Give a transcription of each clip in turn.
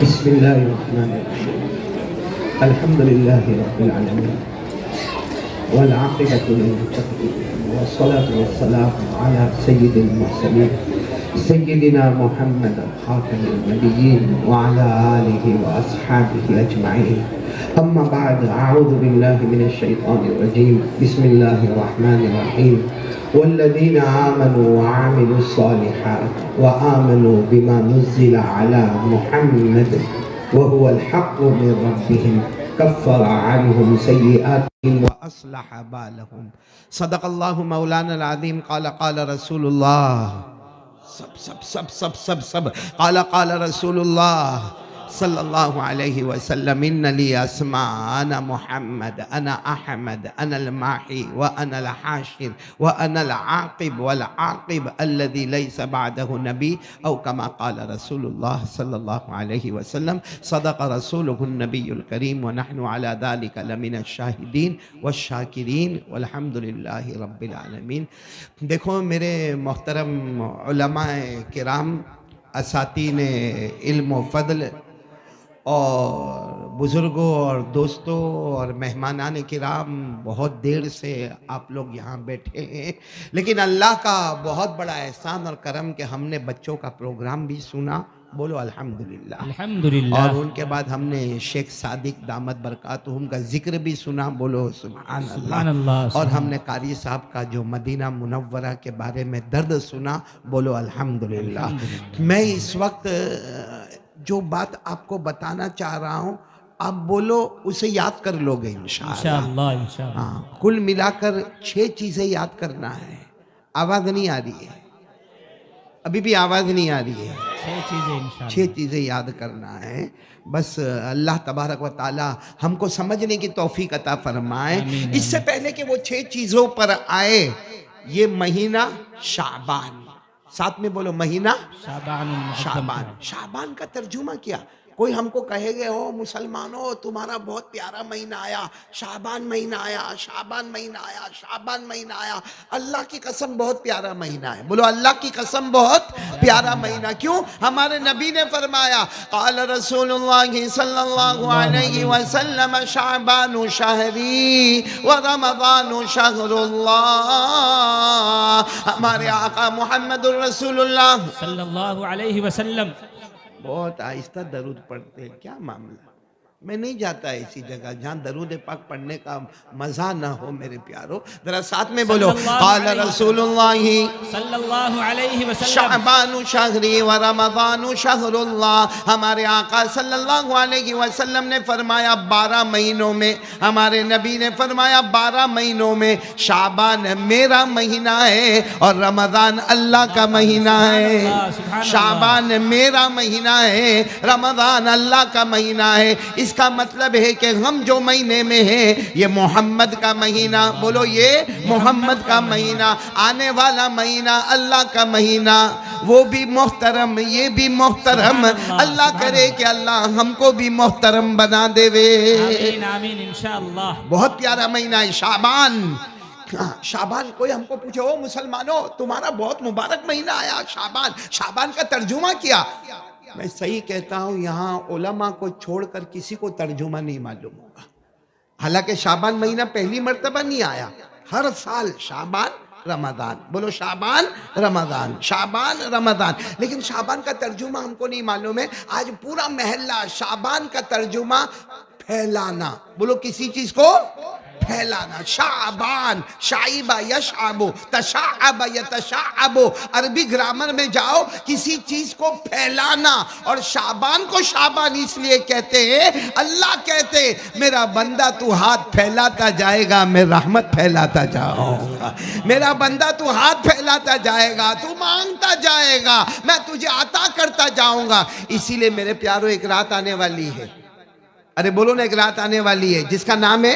बिस्मिल्लाहिर्रहमानिर्रहीम अल्हम्दुलिल्लाहि रब्बिल आलमीन वल आक़िबतु लिल मुत्तक़ीन वस्सलातु वस्सलामु अला सय्यिदिल मुरसलीन सय्यिदिना मुहम्मद खातमिन नबिय्यीन व अला आलिहि व अस्हाबिहि अजमईन अम्मा बाद अऊज़ु बिल्लाहि मिनश शैतानिर रजीम बिस्मिल्लाहिर रहमानिर रहीम वल्लज़ीना आमनू व अमिलुस सालिहात व आमनू बिमा नुज़्ज़िला अला मुहम्मद व हुवल हक़्क़ु मिर रब्बिहिम कफ़्फ़र अन्हुम सय्यिआतिहिम व अस्लह बालहुम सदक़ल्लाहु मौलाना अज़ीम क़ाल क़ाल रसूलुल्लाह सब क़ाल रसूलुल्लाह सल्लल्लाहु अलैहि वसल्लम इन्ना ली अस्मा अना मुहम्मद अना अहमद अना अल माही व अना अल हाशिर व अना अल आक़िब वल आक़िब अल्लज़ी लैसा बअदहु नबी औ कमा क़ाल रसूलुल्लाह सल्लल्लाहु अलैहि वसल्लम सदक़ रसूलुहु नबियुल करीम व नहनु अला ज़ालिका लमिनश शाहिदीन वश्शाकिरीन वल्हम्दुलिल्लाहि रब्बिल आलमीन। देखो मेरे मोहतरम उलमाए किराम, असातीने इल्म व फ़ज़ल और बुज़ुर्गों और दोस्तों और मेहमानान किराम, बहुत देर से आप लोग यहाँ बैठे हैं, लेकिन अल्लाह का बहुत बड़ा एहसान और करम कि हमने बच्चों का प्रोग्राम भी सुना। बोलो अल्हम्दुलिल्लाह। अल्हम्दुलिल्लाह। और उनके बाद हमने शेख सादिक दामद बरकातुहुम का जिक्र भी सुना। बोलो सुभान सुभान अल्लाह। अल्लाह। और हमने कारी साहब का जो मदीना मुनव्वरा के बारे में दर्द सुना। बोलो अल्हम्दुलिल्लाह। अल्हम्दुलिल्लाह। मैं इस वक्त जो बात आपको बताना चाह रहा हूँ, आप बोलो उसे याद कर लोगे इंशाअल्लाह। इंशाअल्लाह इंशाअल्लाह। हाँ, कुल मिलाकर 6 चीज़ें याद करना है। आवाज़ नहीं आ रही है, अभी भी आवाज़ नहीं आ रही है। 6 चीजें 6 इंशाअल्लाह। चीज़ें याद करना है। बस अल्लाह तबारक व ताला हमको समझने की तौफीक अता फरमाए। आमीन इससे आमीन। पहले कि वो 6 चीज़ों पर आए, ये महीना शाबान, साथ में बोलो महीना शाबानुल मुअज़्ज़म शाबान। का। शाबान का तर्जुमा क्या? कोई हमको कहेगे हो मुसलमानों तुम्हारा बहुत प्यारा महीना आया, शाबान महीना आया, शाबान महीना आया, शाबान महीना आया। अल्लाह की कसम बहुत प्यारा महीना है। बोलो अल्लाह की कसम बहुत प्यारा महीना। क्यों? हमारे नबी ने फरमाया, क़ाल रसूलुल्लाह सल्लल्लाहु अलैहि वसल्लम शाबानु शहरी व रमज़ानु शहरुल्लाह। हमारे आका मुहम्मदुर रसूलुल्लाह सल्लल्लाहु अलैहि वसल्लम। बहुत आहिस्ता दरूद पढ़ते हैं। क्या मामला? मैं नहीं जाता ऐसी जगह जहाँ दरूद पाक पढ़ने का मज़ा ना हो। मेरे प्यारो ज़रा साथ में बोलो, क़ाल रसूलुल्लाही सल्लल्लाहु अलैहि वसल्लम। शाबानु शहरी व रमज़ानु शहरुल्लाह। हमारे आका सल्लल्लाहु अलैहि वसल्लम ने फरमाया 12 महीनों में, हमारे नबी ने फरमाया 12 महीनों में शाबान मेरा महीना है और रमज़ान अल्लाह का महीना है। शाबान मेरा महीना है, रमज़ान अल्लाह का महीना है। इसका मतलब है कि हम जो महीने में हैं ये मोहम्मद का महीना, बोलो ये मोहम्मद का महीना, आने वाला महीना अल्लाह का महीना, वो भी मोहतरम ये भी मोहतरम। अल्लाह करे कि अल्लाह हमको भी मोहतरम बना देवे। आमीन आमीन इंशाअल्लाह। बहुत प्यारा महीना है शाबान। शाबान, कोई हमको पूछे ओ मुसलमानों तुम्हारा बहुत मुबारक महीना आया शाबान, शाबान का तर्जुमा क्या? मैं सही कहता हूँ, यहाँ उलमा को छोड़कर किसी को तर्जुमा नहीं मालूम होगा। हालांकि शाबान महीना पहली मर्तबा नहीं आया, हर साल शाबान रमज़ान, बोलो शाबान रमज़ान, शाबान रमज़ान, लेकिन शाबान का तर्जुमा हमको नहीं मालूम है। आज पूरा महल्ला शाबान का तर्जुमा फैलाना, बोलो किसी चीज को फैलाना। शाबान शाइबा यशाबो तशाअबा यतशाअबो। अरबी ग्रामर में जाओ, किसी चीज को फैलाना। और शाबान को शाबान इसलिए कहते हैं, अल्लाह कहते मेरा बंदा तू हाथ फैलाता जाएगा मैं रहमत फैलाता जाऊंगा। मेरा बंदा तू हाथ फैलाता जाएगा, तू मांगता जाएगा, मैं तुझे अता करता जाऊंगा। इसीलिए मेरे प्यारो एक रात आने वाली है, अरे बोलो ना, एक रात आने वाली है जिसका नाम है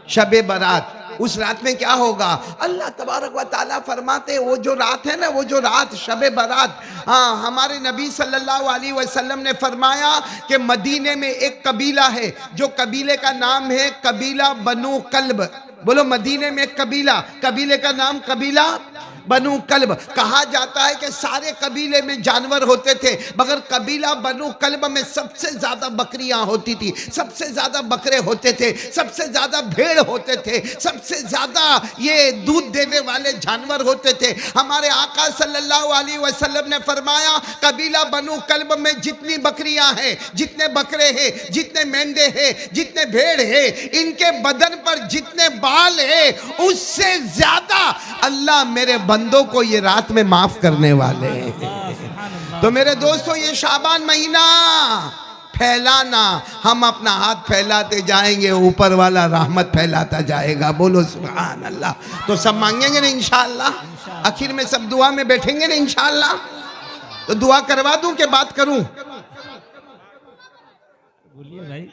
शबे बारात। उस रात में क्या होगा? अल्लाह तबारक व ताला फरमाते, वो जो रात है ना, वो जो रात शबे बारात, हाँ, हमारे नबी सल्लल्लाहु अलैहि वसल्लम ने फरमाया कि मदीने में एक कबीला है, जो कबीले का नाम है कबीला बनु कल्ब। बोलो मदीने में एक कबीला, कबीले का नाम कबीला बनु कल्ब। कहा जाता है कि सारे कबीले में जानवर होते थे, मगर कबीला बनु कल्ब में सबसे ज्यादा बकरियां होती थी, सबसे ज्यादा बकरे होते थे, सबसे ज्यादा भेड़ होते थे, सबसे ज्यादा ये दूध देने वाले जानवर होते थे। हमारे आका सल्लल्लाहु अलैहि वसल्लम ने फरमाया, कबीला बनु कल्ब में जितनी बकरियां हैं, जितने बकरे हैं, जितने मेंढे हैं, जितने भेड़ हैं, इनके बदन पर जितने बाल हैं, उससे ज्यादा अल्लाह मेरे बंदों को ये रात में माफ करने वाले हैं। तो मेरे दोस्तों, ये शाबान महीना फैलाना, हम अपना हाथ फैलाते जाएंगे, ऊपर वाला रहमत फैलाता जाएगा। बोलो सुभान अल्लाह। तो सब मांगेंगे ना इंशाअल्लाह, आखिर में सब दुआ में बैठेंगे ना इंशाअल्लाह। तो दुआ करवा दूं कि बात करूं? बोलिए भाई।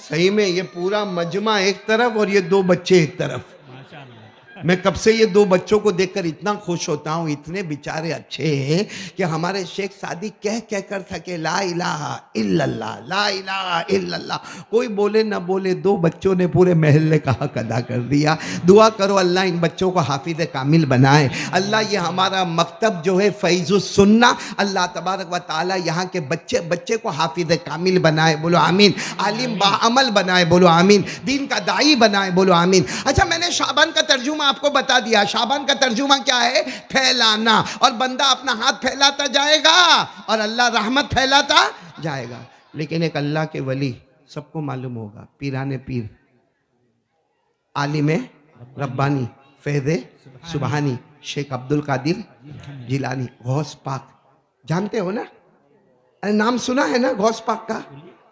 सही में ये पूरा मजमा एक तरफ और ये दो बच्चे एक तरफ। माशाअल्लाह। मैं कब से ये दो बच्चों को देखकर इतना खुश होता हूँ, इतने बेचारे अच्छे हैं कि हमारे शेख सादी कह कह कर थके, ला इलाहा इल्लल्लाह, ला इलाहा इल्लल्लाह। कोई बोले ना बोले, दो बच्चों ने पूरे महल्ले का हक अदा कर दिया। दुआ करो अल्लाह इन बच्चों को हाफिज कामिल बनाए। अल्लाह ये हमारा मकतब जो है फैजुस सुन्ना, अल्लाह तबारक व ताला यहाँ के बच्चे बच्चे को हाफिज कामिल बनाए। बोलो आमीन। आलिम बाअमल बनाए। बोलो आमीन। दीन का दाई बनाए। बोलो आमीन। अच्छा, मैंने शाबान का तर्जुमा आपको बता दिया। शाबान का तर्जुमा क्या है? फैलाना। और बंदा अपना हाथ फैलाता जाएगा और अल्लाह रहमत फैलाता जाएगा। लेकिन एक अल्लाह के वली, सबको मालूम होगा, पीराने पीर, आलिम रब्बानी, फैज़े सुबहानी, शेख अब्दुल कादिर जिलानी, गौस पाक, जानते हो ना? अरे नाम सुना है ना गौस पाक का?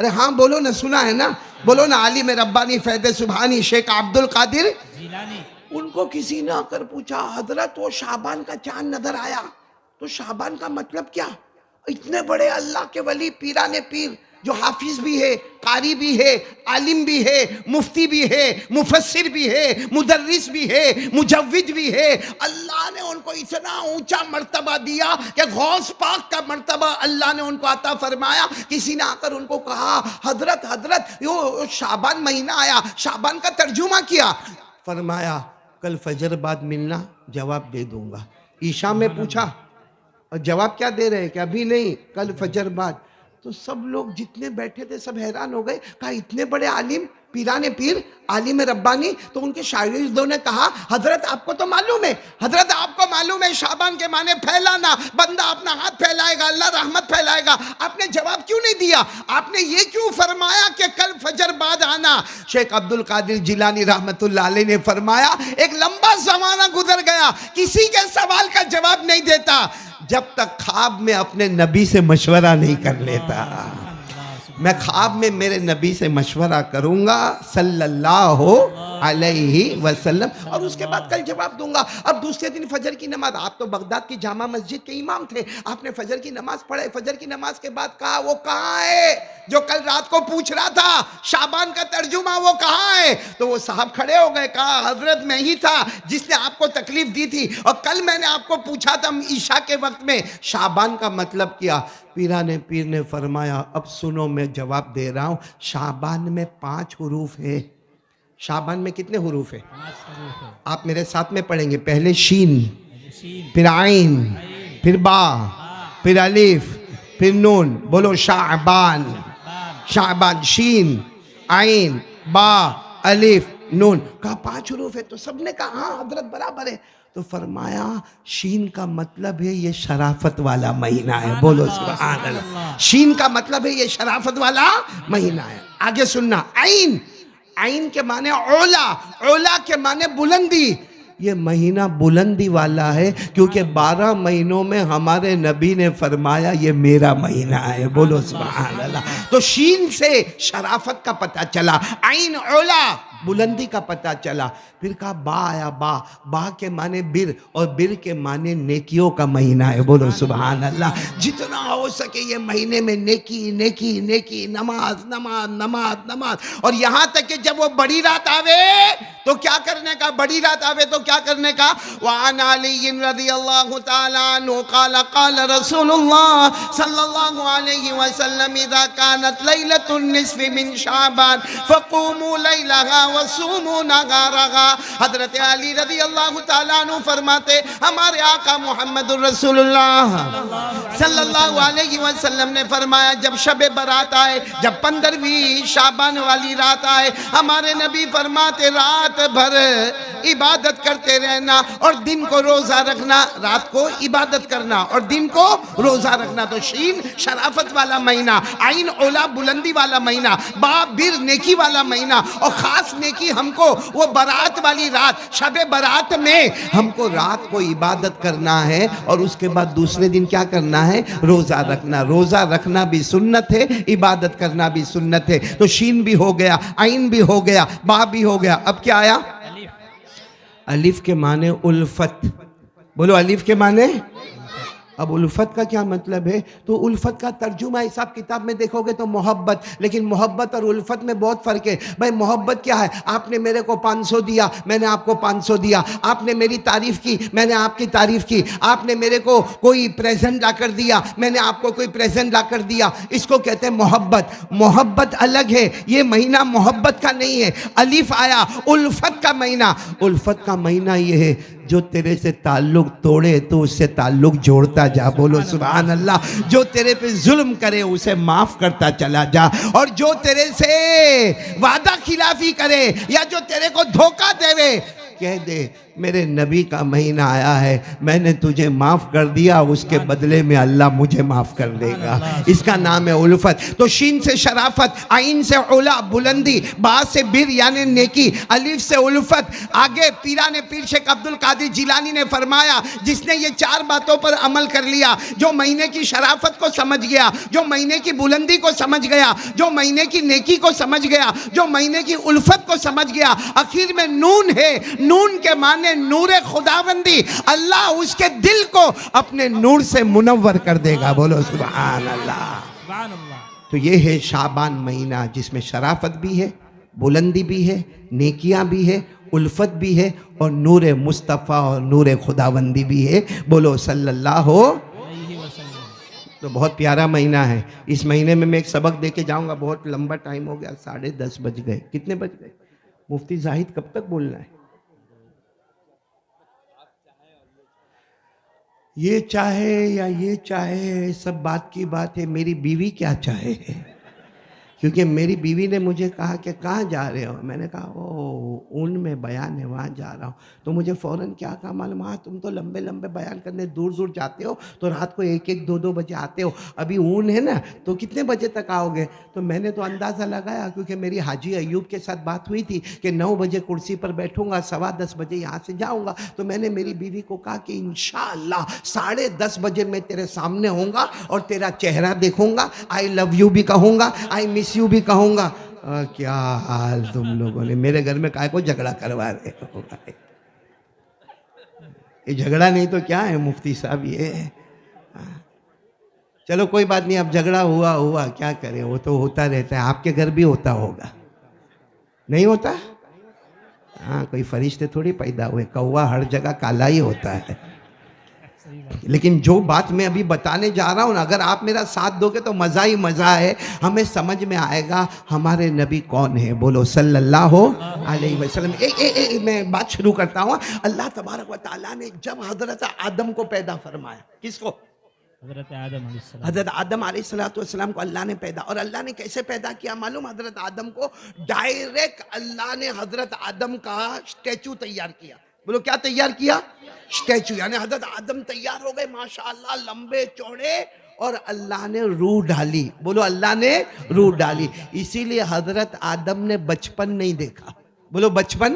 अरे हाँ बोलो ना, सुना है ना? बोलो ना। आलिम रब्बानी, फैज़े सुबहानी, शेख अब्दुल कादिर जिलानी। उनको किसी ने आकर पूछा, हजरत वो शाबान का चांद नजर आया, तो शाबान का मतलब क्या? इतने बड़े अल्लाह के वली, पीराने पीर, जो हाफिज भी है, कारी भी है, आलिम भी है, मुफ्ती भी है, मुफस्सिर भी है, मुदर्रिस भी है, मुजव्विद भी है, अल्लाह ने उनको इतना ऊंचा मर्तबा दिया कि गौस पाक का मर्तबा अल्लाह ने उनको अता फरमाया। किसी ने आकर उनको कहा, हजरत हजरत यो शाबान महीना आया, शाबान का तर्जुमा किया। फरमाया, कल फजर बाद मिलना, जवाब दे दूंगा। ईशा में पूछा और जवाब क्या दे रहे हैं कि अभी नहीं, कल फजर बाद। तो सब लोग जितने बैठे थे सब हैरान हो गए। कहा, इतने बड़े आलिम, पीराने पीर, आलिम रब्बानी। तो उनके शागिर्दों ने कहा, हजरत आपको तो मालूम है, हजरत आपको मालूम है शाबान के माने फैलाना, बंदा अपना हाथ फैलाएगा, अल्लाह रहमत फैलाएगा। आपने जवाब क्यों नहीं दिया? आपने ये क्यों फरमाया कि कल फजर बाद आना? शेख अब्दुल कादिर जिलानी रहमतुल्लाह अलैह ने फरमाया, एक लंबा जमाना गुजर गया, किसी के सवाल का जवाब नहीं देता जब तक ख्वाब में अपने नबी से मशवरा नहीं कर लेता। मैं ख्वाब में मेरे नबी से मशवरा करूंगा सल्लल्लाहु अलैहि वसल्लम, और उसके बाद कल जवाब दूंगा। अब दूसरे दिन फजर की नमाज, आप तो बगदाद की जामा मस्जिद के इमाम थे, आपने फजर की नमाज पढ़े। फजर की नमाज के बाद कहा, वो कहाँ है जो कल रात को पूछ रहा था शाबान का तर्जुमा, वो कहाँ है? तो वो साहब खड़े हो गए, कहा, हजरत मैं ही था जिसने आपको तकलीफ दी थी, और कल मैंने आपको पूछा था ईशा के वक्त में शाबान का मतलब क्या। पीराने पीर ने फरमाया, अब सुनो, मैं जवाब दे रहा हूं। शाबान में 5 हुरूफ है। शाबान में कितने हुरूफ है? 5 हुरूफ है। आप मेरे साथ में पढ़ेंगे। पहले शीन, शीन, फिर आइन, फिर बा, फिर अलिफ, फिर नून। बोलो शाबान। शाबान, शीन, आइन, बा, अलिफ, नून। कहा 5 हुरूफ है। तो सबने कहा, हाँ हजरत बराबर है। तो फरमाया, शीन का मतलब है ये शराफत वाला महीना है। बोलो सुभान अल्लाह। शीन का मतलब है ये शराफत वाला महीना है। आगे सुनना। आइन, आइन के माने ओला, ओला के माने बुलंदी। ये महीना बुलंदी वाला है क्योंकि 12 महीनों में हमारे नबी ने फरमाया ये मेरा महीना है। बोलो सुभान अल्लाह। तो शीन से शराफत का पता चला, आइन ओला बुलंदी का पता चला। फिर कहा बा आया, बा, बा के माने बिर, और बिर के माने नेकियों का महीना है। बोलो सुभान अल्लाह। जितना हो सके ये महीने में नेकी नेकी नेकी, नमाज नमाज नमाज नमाज। और यहाँ तक कि जब वो बड़ी रात आवे तो क्या करने का? बड़ी रात आवे तो क्या करने का? वान अली रज़ियल्लाहु ताला अन्हु क़ाल क़ाल रसूलुल्लाह सल्लल्लाहु अलैहि वसल्लम इज़ा कानत लैलतुन निस्फ़ि मिन शाबान फ़क़ूमू लैलहा वसूमू नगारगा। हजरत अली रज़ी अल्लाह ताला अन्हु फरमाते हमारे आका मोहम्मदुर रसूलुल्लाह सल्लल्लाहु अलैहि वसल्लम ने फरमाया जब शब बारात आए, जब 15वीं शाबान वाली रात आए, हमारे नबी फरमाते रात भर इबादत करते रहना और दिन को रोजा रखना। रात को इबादत करना और दिन को रोजा रखना। तो शीन शराफत वाला महीना, आइन ओला बुलंदी वाला महीना, बा बिर नेकी वाला महीना, और खास नेकी हमको वो बारात वाली रात, शबे बारात में हमको रात को इबादत करना है और उसके बाद दूसरे दिन क्या करना है, रोजा रखना। रोजा रखना भी सुन्नत है, इबादत करना भी सुन्नत है। तो शीन भी हो गया, आइन भी हो गया, बा भी हो गया। अब क्या आया, अलिफ के माने उल्फत। बोलो अलिफ के माने। अब उल्फत का क्या मतलब है, तो उल्फत का तर्जुमा हिसाब किताब में देखोगे तो मोहब्बत, लेकिन मोहब्बत और उल्फत में बहुत फ़र्क है। भाई मोहब्बत क्या है, आपने मेरे को 500 दिया, मैंने आपको 500 दिया, आपने मेरी तारीफ़ की, मैंने आपकी तारीफ़ की, आपने मेरे को कोई प्रेजेंट ला कर दिया, मैंने आपको कोई प्रेजेंट ला कर दिया, इसको कहते हैं मोहब्बत। मोहब्बत अलग है, ये महीना मोहब्बत का नहीं है। अलिफ आया उल्फत का महीना। उल्फत का महीना ये है जो तेरे से ताल्लुक तोड़े तो उससे ताल्लुक जोड़ता जा। बोलो सुभान अल्लाह। जो तेरे पे जुल्म करे उसे माफ करता चला जा, और जो तेरे से वादा खिलाफी करे या जो तेरे को धोखा देवे, कह दे मेरे नबी का महीना आया है, मैंने तुझे माफ़ कर दिया, उसके बदले में अल्लाह मुझे माफ़ कर देगा। इसका नाम है उल्फत। तो शीन से शराफत, आइन से उला बुलंदी, बा से बिर यानी नेकी, अलिफ से उल्फत। आगे पीराने पीर शेख अब्दुल कादिर जिलानी ने फरमाया जिसने ये 4 बातों पर अमल कर लिया, जो महीने की शराफत को समझ गया, जो महीने की बुलंदी को समझ गया, जो महीने की नेकी को समझ गया, जो महीने की उल्फत को समझ गया, आखिर में नून है, नून के माने नूरे खुदाबंदी, अल्लाह उसके दिल को अपने नूर से मुनव्वर कर देगा। बोलो सुभान अल्लाह। सुभान अल्लाह। तो ये है शाबान महीना जिसमें शराफत भी है, बुलंदी भी है, नेकियां भी है, उल्फत भी है, और नूर मुस्तफ़ा और नूर खुदाबंदी भी है। बोलो सल्लल्लाहु। अलैहि वसल्लम। तो बहुत प्यारा महीना है। इस महीने में मैं एक सबक दे के जाऊँगा। बहुत लंबा टाइम हो गया, 10:30 बज गए। कितने बज गए? मुफ्ती जाहिद कब तक बोलना है? ये चाहे या ये चाहे सब बात की बात है, मेरी बीवी क्या चाहे है। क्योंकि मेरी बीवी ने मुझे कहा कि कहाँ जा रहे हो, मैंने कहा ओ ऊन में बयान है वहाँ जा रहा हूँ। तो मुझे फ़ौरन क्या कहा मालूम, हाँ तुम तो लंबे लंबे बयान करने दूर दूर जाते हो, तो रात को 1-1, 2-2 बजे आते हो, अभी ऊन है ना तो कितने बजे तक आओगे। तो मैंने तो अंदाज़ा लगाया, क्योंकि मेरी हाजी अयूब के साथ बात हुई थी कि 9 बजे कुर्सी पर बैठूंगा, 10:15 बजे यहाँ से जाऊँगा। तो मैंने मेरी बीवी को कहा कि इंशाअल्लाह 10:30 बजे मैं तेरे सामने होऊंगा और तेरा चेहरा देखूंगा, आई लव यू भी कहूँगा, आई मिस यू भी कहूँगा। क्या हाल तुम लोगों ने, मेरे घर में काय को झगड़ा करवा रहे हो। ये झगड़ा नहीं तो क्या है मुफ्ती साहब ये। चलो कोई बात नहीं, अब झगड़ा हुआ हुआ क्या करें, वो तो होता रहता है। आपके घर भी होता होगा, नहीं होता? हाँ, कोई फरिश्ते थोड़ी पैदा हुए, कौवा हर जगह काला ही होता है। लेकिन जो बात मैं अभी बताने जा रहा हूँ ना, अगर आप मेरा साथ दोगे तो मज़ा ही मज़ा है। हमें समझ में आएगा हमारे नबी कौन है। बोलो सल्लल्लाहु अलैहि वसल्लम। मैं बात शुरू करता हूँ। अल्लाह तबारक व तआला ने जब हज़रत आदम को पैदा फरमाया, किसको? हज़रत आदम अलैहिस्सलाम को अल्लाह ने पैदा, और अल्लाह ने कैसे पैदा किया मालूम? हज़रत आदम को डायरेक्ट अल्लाह ने हज़रत आदम का स्टैचू तैयार किया। बोलो क्या तैयार किया? स्टैचू। यानी हज़रत आदम तैयार हो गए माशाअल्लाह, लंबे चौड़े, और अल्लाह ने रूह डाली। बोलो अल्लाह ने रूह डाली। इसीलिए हज़रत आदम ने बचपन नहीं देखा। बोलो बचपन।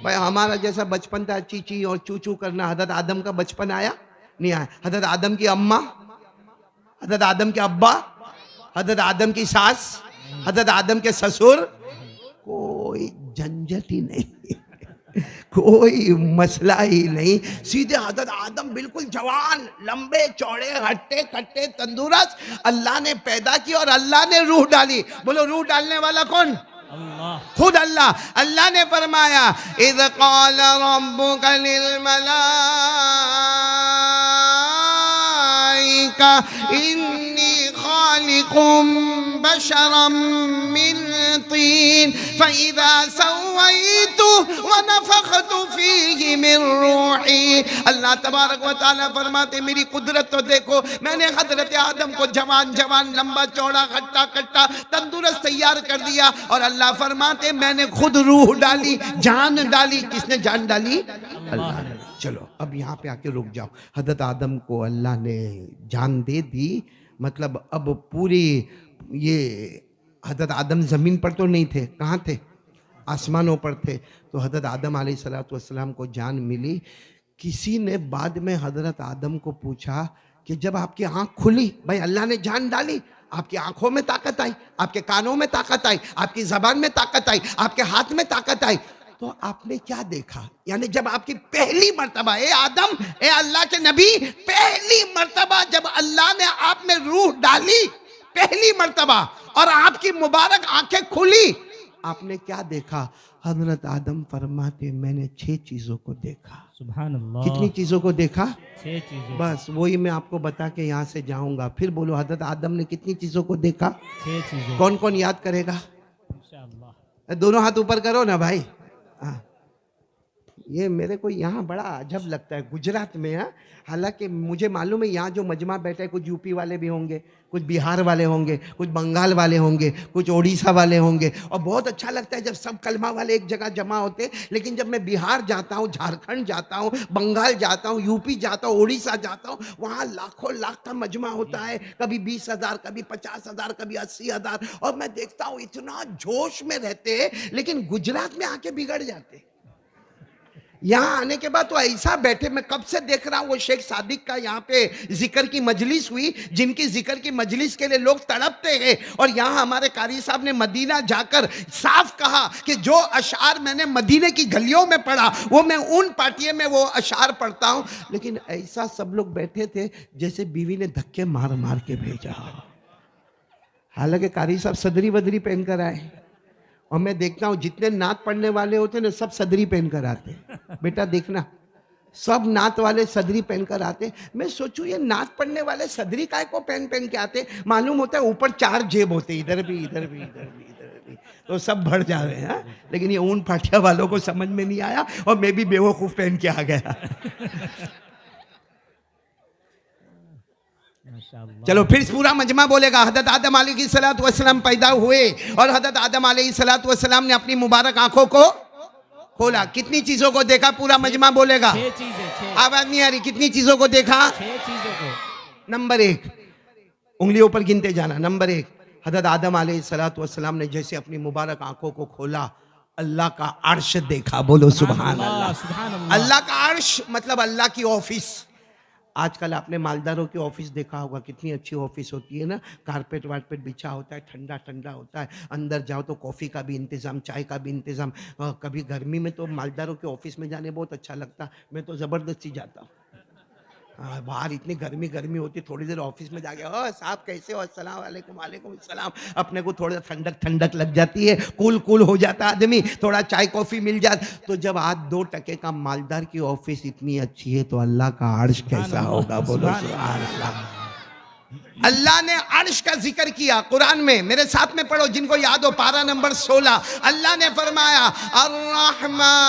भाई हमारा जैसा बचपन था चीची और चूचू करना, हज़रत आदम का बचपन आया नहीं आया। हज़रत आदम की अम्मा, हज़रत आदम के अब्बा, हज़रत आदम की सास, हज़रत आदम के ससुर, कोई झंझट ही नहीं, कोई मसला ही नहीं। सीधे हज़रत आदम बिल्कुल जवान, लंबे चौड़े, हट्टे कट्टे, तंदुरुस्त अल्लाह ने पैदा किया, और अल्लाह ने रूह डाली। बोलो रूह डालने वाला कौन? अल्लाह। खुद अल्लाह। अल्लाह ने फरमाया इज़ क़ाल रब्बुका लिल मलाइका इन्नी खालिक़ुन खालिकुम बशरम मिन तीन फइज़ा सवैतु व नफ़ख़तु फीहि मिन रूही। अल्लाह तबारक व तआला फरमाते मेरी कुदरत तो देखो, मैंने हजरत आदम को जवान जवान लंबा चौड़ा खट्टा कट्टा तंदुरुस्त तैयार कर दिया, और अल्लाह फरमाते मैंने खुद रूह डाली, जान डाली। किसने जान डाली? अल्लाह ने। चलो अब यहाँ पे आके रुक जाओ। हजरत आदम को अल्लाह ने जान दे दी, मतलब अब पूरी ये हजरत आदम जमीन पर तो नहीं थे, कहाँ थे? आसमानों पर थे। तो हजरत आदम अलैहिस्सलातु वस्सलाम को जान मिली। किसी ने बाद में हजरत आदम को पूछा कि जब आपकी आंख खुली, भाई अल्लाह ने जान डाली, आपकी आंखों में ताकत आई, आपके कानों में ताकत आई, आपकी जबान में ताकत आई, आपके हाथ में ताकत आई, तो आपने क्या देखा? यानी जब आपकी पहली मर्तबा, ए आदम, ए अल्लाह के नबी, पहली मर्तबा जब अल्लाह ने आप में रूह डाली, पहली मर्तबा, और आपकी मुबारक आंखें खुली, आपने क्या देखा? हजरत आदम फरमाते मैंने 6 चीजों को देखा। सुभान अल्लाह। कितनी चीजों को देखा? 6 चीजें। बस वही मैं आपको बता के यहाँ से जाऊंगा। फिर बोलो हजरत आदम ने कितनी चीजों को देखा? 6 चीजें। कौन कौन याद करेगा? इंशाअल्लाह। दोनों हाथ ऊपर करो ना भाई। हाँ, ये मेरे को यहाँ बड़ा अजब लगता है गुजरात में। हाँ, हालांकि मुझे मालूम है यहाँ जो मजमा बैठे कुछ यूपी वाले भी होंगे, कुछ बिहार वाले होंगे, कुछ बंगाल वाले होंगे, कुछ ओडिशा वाले होंगे, और बहुत अच्छा लगता है जब सब कलमा वाले एक जगह जमा होते। लेकिन जब मैं बिहार जाता हूँ, झारखंड जाता हूँ, बंगाल जाता हूँ, यूपी जाता हूँ, ओडिशा जाता हूँ, वहाँ लाखों लाख का मजमा होता है। कभी 20,000, कभी 50,000, कभी 80,000, और मैं देखता हूँ इतना जोश में रहते हैं, लेकिन गुजरात में आके बिगड़ जाते। यहाँ आने के बाद तो ऐसा बैठे, मैं कब से देख रहा हूँ वो शेख सादिक का यहाँ पे जिक्र की मजलिस हुई, जिनकी जिक्र की मजलिस के लिए लोग तड़पते हैं। और यहाँ हमारे कारी साहब ने मदीना जाकर साफ कहा कि जो अशार मैंने मदीने की गलियों में पढ़ा वो मैं उन पार्टियों में वो अशार पढ़ता हूँ। लेकिन ऐसा सब लोग बैठे थे जैसे बीवी ने धक्के मार मार के भेजा। हालांकि कारी साहब सदरी वदरी पहन कर आए, और मैं देखता हूँ जितने नात पढ़ने वाले होते हैं ना सब सदरी पहन कर आते। बेटा देखना, सब नात वाले सदरी पहन कर आते। मैं सोचूं ये नात पढ़ने वाले सदरी काय को पहन पहन के आते? मालूम होता है ऊपर 4 जेब होते, इधर भी इधर भी इधर भी इधर भी, तो सब भर जा रहे हैं। लेकिन ये ऊन पाठिया वालों को समझ में नहीं आया, और मैं भी बेवकूफ पहन के आ गया। चलो फिर पूरा मजमा बोलेगा। हजरत आदम अलैहिस्सलातु वस्सलाम पैदा हुए, और हजरत आदम अलैहिस्सलातु वस्सलाम ने अपनी मुबारक आंखों को खोला। कितनी चीजों को देखा? पूरा मजमा बोलेगा। 6 चीजें। आवाज नहीं आ रही? कितनी चीजों को देखा? 6 चीजों को। नंबर 1, उंगलियों पर गिनते जाना। नंबर 1, हजरत आदम अलैहिस्सलातु वस्सलाम ने जैसे अपनी मुबारक आंखों को खोला, अल्लाह का अर्श देखा। बोलो सुभान अल्लाह। सुभान अल्लाह। अल्लाह का अर्श मतलब अल्लाह की ऑफिस। आजकल आपने मालदारों की ऑफिस देखा होगा, कितनी अच्छी ऑफिस होती है ना, कारपेट वारपेट बिछा होता है, ठंडा ठंडा होता है, अंदर जाओ तो कॉफ़ी का भी इंतज़ाम, चाय का भी इंतज़ाम। कभी गर्मी में तो मालदारों के ऑफिस में जाने बहुत अच्छा लगता, मैं तो ज़बरदस्ती जाता हूँ। बाहर इतनी गर्मी गर्मी होती, थोड़ी देर ऑफिस में जाके साहब कैसे हो, अस्सलाम वालेकुम, वालेकुम अस्सलाम, अपने को थोड़ा ठंडक ठंडक लग जाती है, कूल कूल हो जाता आदमी, थोड़ा चाय कॉफ़ी मिल जाती। तो जब आज 2 टके का मालदार की ऑफिस इतनी अच्छी है तो अल्लाह का अर्श कैसा होगा? बोलो सुभान अल्लाह। अल्लाह ने अर्श का जिक्र किया कुरान में, मेरे साथ में पढ़ो जिनको याद हो, पारा नंबर 16। अल्लाह ने फरमाया अर्रहमान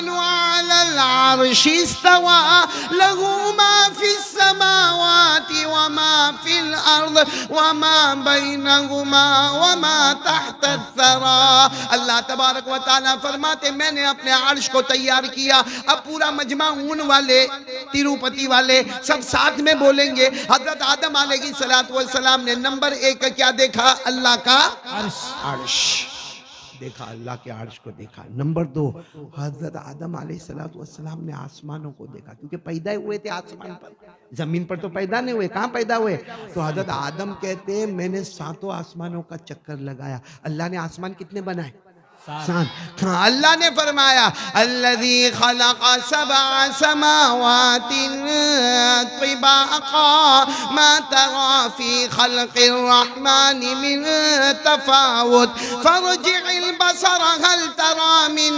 अलल अर्श इस्तवा लहू मा फिस समावाति व मा फिल अर्द व मा बैनहुमा व मा तहत थरा। अल्लाह तबारक व तआला फरमाते मैंने अपने अर्श को तैयार किया। अब पूरा मजमा ऊन वाले, तिरुपति वाले सब साथ में बोलेंगे। हजरत आदम अलैहिस्सलातु वस्सलाम ने नंबर 1 क्या देखा? अल्लाह का अर्श देखा, अल्लाह के अर्श को देखा। नंबर 2, हजरत आदम अलैहिस्सलातु वस्सलाम ने आसमानों को देखा, क्योंकि पैदा हुए थे आसमान पर, जमीन पर तो पैदा नहीं हुए। कहाँ पैदा हुए? तो हजरत आदम कहते हैं मैंने 7 आसमानों का चक्कर लगाया। अल्लाह ने आसमान कितने बनाए? 7। अल्लाह ने फरमाया अल्लज़ी खलक़ सबअ समावातिन तिबाक़ा मा तरा फ़ी ख़ल्क़िर रहमानि मिन तफ़ावुत फरजि'ल बसर हल तरा मिन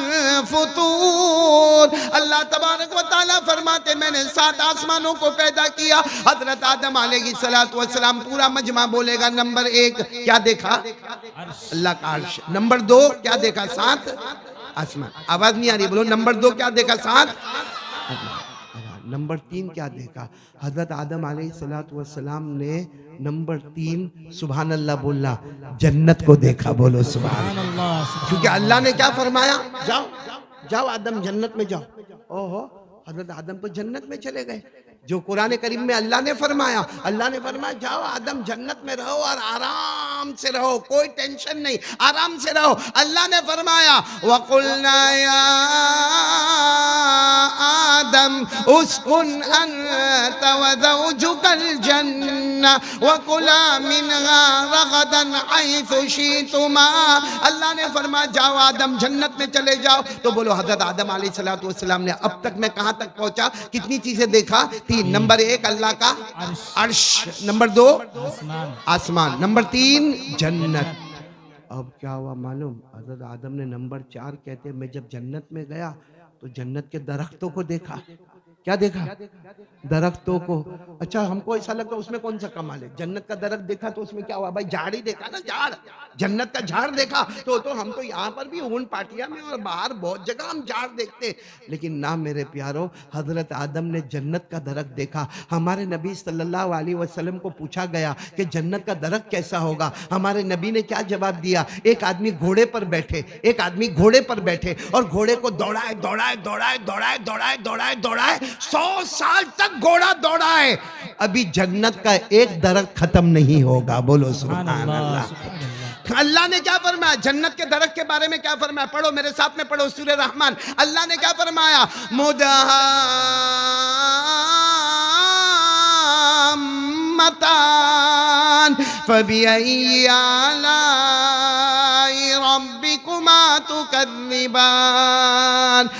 फुतूर। अल्लाह अल्लाह तबारक व तआला फरमाते मैंने 7 आसमानों को पैदा किया। हजरत आदम अलैहिस्सलातु वस्सलाम, पूरा मजमा बोलेगा, नंबर 1 क्या देखा? अर्श। अल्लाह का अर्श। नंबर 2 क्या देखा? 7 आसमान। आवाज नहीं आ रही, बोलो। नंबर 2 क्या देखा? 7। नंबर 3 क्या देखा? हजरत आदम अलैहिस्सलातु वस्सलाम ने नंबर 3 सुभान अल्लाह बोलना, जन्नत को देखा। बोलो सुभान अल्लाह। सुभान अल्लाह। क्योंकि अल्लाह ने क्या फरमाया? जाओ जाओ आदम जन्नत में जाओ। ओहो, हजरत आदम तो जन्नत में चले गए। जो कुरान करीम में अल्लाह ने फरमाया जाओ आदम जन्नत में रहो और आराम से रहो, कोई टेंशन नहीं, आराम से रहो। अल्लाह ने फरमाया वकुलना या आदम उस्कुन अन्त व ज़ौजुकल जन्नह वकुला मिनहा रगदन हैसु शितुमा। अल्लाह ने फरमाया जाओ आदम जन्नत में चले जाओ। तो बोलो हजरत आदम अलैहिस्सलातु वस्सलाम ने अब तक मैं कहां तक पहुंचा? कितनी चीजें देखा? 3। नंबर 1 अल्लाह का अर्श, नंबर 2 आसमान। आसमान, नंबर 3 जन्नत। अब क्या हुआ मालूम? हजरत आदम ने नंबर 4 कहते मैं जब जन्नत में गया तो जन्नत के दरख्तों को देखा। क्या देखा? दरख्तों को। अच्छा, हमको ऐसा लगता है उसमें कौन सा कमाल है? जन्नत का दरख्त देखा तो उसमें क्या हुआ भाई? झाड़ ही देखा ना, झाड़। जन्नत का झाड़ देखा तो हम तो यहाँ पर भी ऊन पाटिया में और बाहर बहुत जगह हम झाड़ देखते हैं, लेकिन ना मेरे प्यारो, हजरत आदम ने जन्नत का दरख्त देखा। हमारे नबी सल्लल्लाहु अलैहि वसल्लम को पूछा गया कि जन्नत का दरख्त कैसा होगा? हमारे नबी ने क्या जवाब दिया? एक आदमी घोड़े पर बैठे, एक आदमी घोड़े पर बैठे और घोड़े को दौड़ाए दौड़ाए दौड़ाए दौड़ाए दौड़ाए दौड़ाए दौड़ाए 100 साल तक घोड़ा दौड़ा है, अभी जन्नत का एक दरख्त खत्म नहीं होगा। बोलो सुभान अल्लाह। अल्लाह ने क्या फरमाया? जन्नत के दरख्त के बारे में क्या फरमाया? पढ़ो मेरे साथ में, पढ़ो सूरह रहमान। अल्लाह ने क्या फरमाया? मुदम्मतान फबिअय्यि आलाई रब्बिकुमा तुकज़्ज़िबान।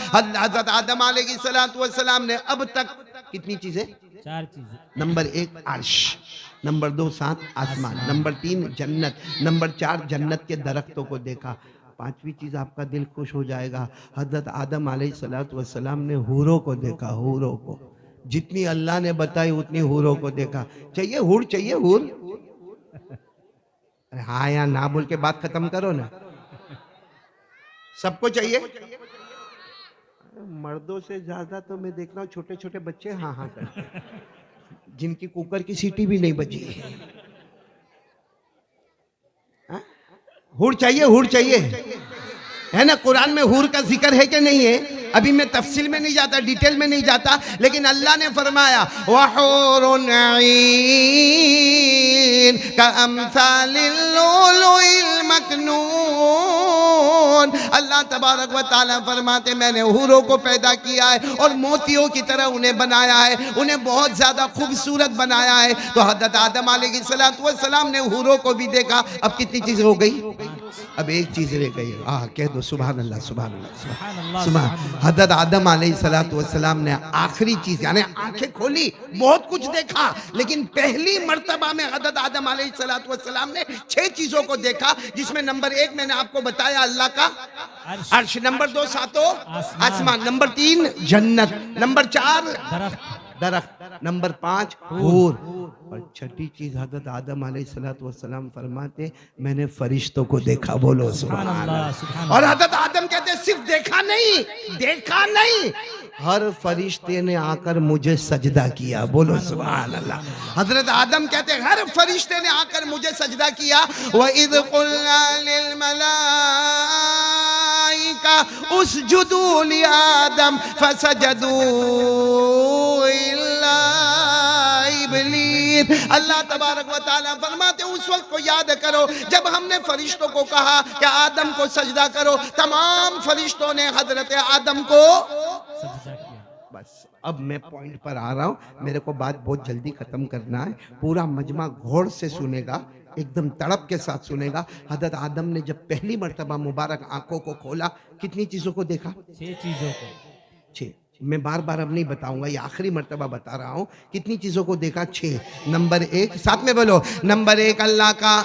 हज़रत आदम अलैहिस्सलातु वस्सलाम ने अब तक कितनी चीजें? 4 चीजें। नंबर 1 अर्श, नंबर 2 7 आसमान, नंबर 3 जन्नत, नंबर 4 जन्नत के दरख्तों को देखा। 5वीं चीज आपका दिल खुश हो जाएगा, हजरत आदम अलैहिस्सलातु वस्सलाम ने हूरों को देखा। हूरों को जितनी अल्लाह ने बताई उतनी हूरों को देखा। चाहिए हूर? चाहिए हूर? अरे हाँ या ना बोल के बात खत्म करो ना। सबको चाहिए? मर्दों से ज्यादा तो मैं देख रहा हूँ छोटे छोटे बच्चे हाँ हाँ करते हैं, जिनकी कुकर की सीटी भी नहीं बजी है। हाँ? हूर चाहिए? हूर चाहिए है ना? कुरान में हूर का जिक्र है कि नहीं है? अभी मैं तफसील में नहीं जाता, डिटेल में नहीं जाता, लेकिन अल्लाह ने फरमाया वहूरुन ऐन कअम्सालिल लुलुइल मकनून। अल्लाह तबारक व तआला फरमाते मैंने हूरों को पैदा किया है और मोतियों की तरह उन्हें बनाया है, उन्हें बहुत ज्यादा खूबसूरत बनाया है। तो हज़रत आदम अलैहिस्सलातु वस्सलाम ने हूरों को भी देखा। अब कितनी चीजें हो गई? अब एक चीज रह गई। कह दो सुभान अल्लाह, सुभान अल्लाह, सुभान। हज़रत आदम अलैहिस्सलातु वस्सलाम ने आखिरी चीज यानी आंखें खोली, बहुत कुछ देखा, लेकिन पहली मर्तबा में हज़रत आदम अलैहिस्सलातु वस्सलाम ने 6 चीजों को देखा, जिसमें नंबर 1 मैंने आपको बताया अल्लाह का अर्श, नंबर 2 सातों आसमान, नंबर 3 जन्नत, नंबर 4 दरख्त, नंबर 5 हूर, और छठी चीज हज़रत आदम अलैहिस्सलातु वस्सलाम फरमाते मैंने फरिश्तों को देखा। बोलो सुभान अल्लाह। और हज़रत आदम कहते सिर्फ देखा नहीं, हर फरिश्ते ने आकर मुझे सजदा किया। बोलो सुभान अल्लाह। हज़रत आदम कहते हर फरिश्ते ने आकर मुझे सजदा किया। व इज़ क़ुल्ना लिल मलाइका उसजुदू लि आदम फसजदू इल्ला इब्लीस। अल्लाह तबारक व तआला फरमाते उस वक्त को याद करो जब हमने फरिश्तों को कहा कि आदम को सजदा करो, तमाम फरिश्तों ने हजरत आदम को सजदा किया। बस अब मैं पॉइंट पर आ रहा हूँ, मेरे को बात बहुत जल्दी खत्म करना है। पूरा मजमा गौर से सुनेगा, एकदम तड़प के साथ सुनेगा। हजरत आदम ने जब पहली मर्तबा मुबारक आंखों को खोला, कितनी चीजों को देखा? 6 चीजों को। 6 मैं बार बार अब नहीं बताऊंगा, ये आखिरी मर्तबा बता रहा हूं। कितनी चीजों को देखा? 6। नंबर 1, साथ में बोलो, नंबर 1 अल्लाह का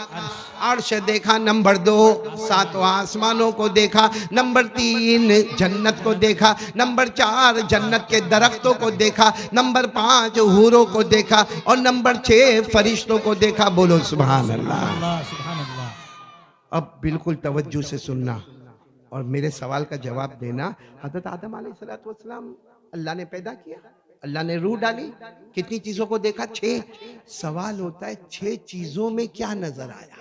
अर्श देखा। नंबर 2 सातों आसमानों को देखा। नंबर 3 जन्नत को देखा। नंबर 4 जन्नत के दरख्तों को देखा। नंबर 5 हूरों को देखा। और नंबर 6 फरिश्तों को देखा। बोलो सुभान अल्लाह। अल्लाह सुभान अल्लाह। अब बिल्कुल तवज्जो से सुनना और मेरे सवाल का जवाब देना। हज़रत आदम अलैहिस्सलाम अल्लाह ने पैदा किया, अल्लाह ने रूह डाली, कितनी चीजों को देखा? 6। सवाल होता है 6 चीजों में क्या नजर आया?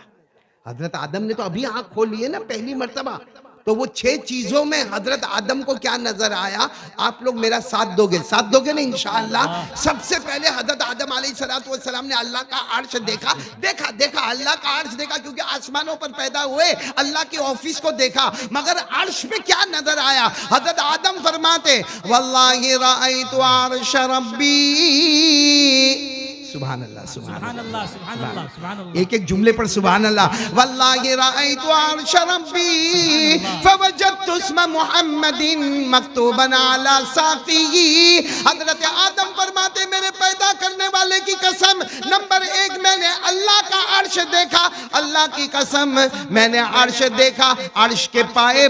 हजरत आदम ने तो अभी आंख खोल ली है ना पहली मर्तबा, तो वो 6 चीजों में हजरत आदम को क्या नजर आया? आप लोग मेरा साथ दोगे ना इंशाअल्लाह। सबसे पहले हजरत आदम अलैहिस्सलाम ने अल्लाह का अर्श देखा। अल्लाह का अर्श देखा, क्योंकि आसमानों पर पैदा हुए, अल्लाह के ऑफिस को देखा, मगर अर्श पे क्या नजर आया? हजरत आदम फरमाते वल्लाहि राअयतु अर्श रब्बी। सुभान अल्लाह, सुभान अल्लाह, सुभान अल्लाह, सुभान अल्लाह। एक एक जुमले पर सुभान अल्लाह। वल्लाहि राअयतु अर्श रब्बी फवजदतु इस्म मुहम्मदिन मक्तूबन अला साक़िही। हजरत आदम फरमाते मेरे पैदा करने वाले की कसम, नंबर 1 मैंने अल्लाह का अर्श देखा। अल्लाह की कसम मैंने अर्श देखा। अर्श के पाए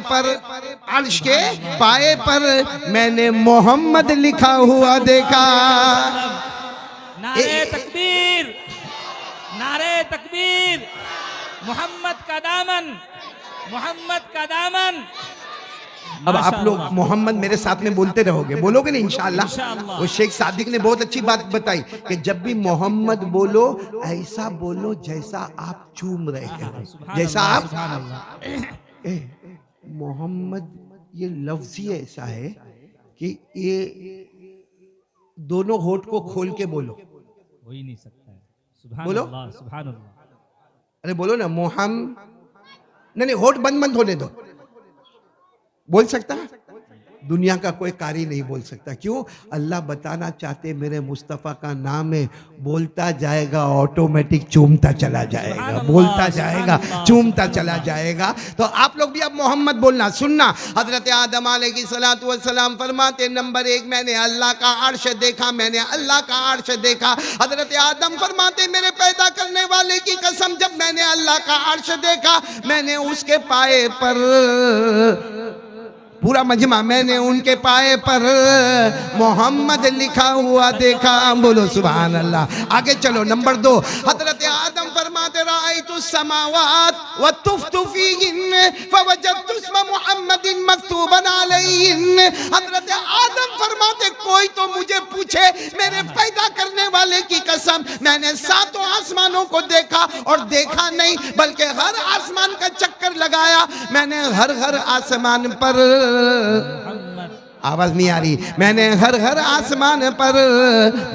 पर मैंने मोहम्मद लिखा हुआ देखा। नारे तकबीर, नारे तकबीर। मोहम्मद का दामन, मोहम्मद का दामन। अब आप लोग मोहम्मद मेरे साथ में बोलते रहोगे, बोलोगे ना इंशाअल्लाह। वो शेख सादिक ने बहुत अच्छी बात बताई कि जब भी मोहम्मद बोलो ऐसा बोलो जैसा आप चूम रहे हैं, जैसा आप। मोहम्मद ये लफ्ज ही ऐसा है कि ये दोनों होठ को खोल के बोलो, हो ही नहीं सकता है। सुभान बोलो। अल्लाह, सुभान अल्लाह। अरे बोलो ना नहीं, होठ बंद होने दो। बोल सकता है? दुनिया का कोई कारी नहीं बोल सकता। क्यों? अल्लाह बताना चाहते मेरे मुस्तफ़ा का नाम है, बोलता जाएगा ऑटोमेटिक चूमता चला जाएगा, बोलता जाएगा चूमता चला जाएगा। तो आप लोग भी अब मोहम्मद बोलना सुनना। हजरत आदम अलैहिस्सलातु वस्सलाम फरमाते नंबर 1 मैंने अल्लाह का अर्श देखा, मैंने अल्लाह का अर्श देखा। हजरत आदम फरमाते मेरे पैदा करने वाले की कसम, जब मैंने अल्लाह का अर्श देखा, मैंने उसके पाए पर, पूरा मजमा, मैंने उनके पाए पर मोहम्मद लिखा हुआ देखा। बोलो सुभान अल्लाह। आगे चलो, नंबर 2 हजरत आदम फरमाते राअयतु समावात व तुफ्तु फीहिन फवजदतु इस्म मुहम्मदिन मक्तूबन अलैहिन। हजरत आदम फरमाते कोई तो मुझे पूछे, मेरे पैदा करने वाले की कसम मैंने 7 आसमानों को देखा, और देखा नहीं बल्कि हर आसमान का चक्कर लगाया। मैंने हर आसमान पर, आवाज नहीं आ रही, मैंने हर आसमान पर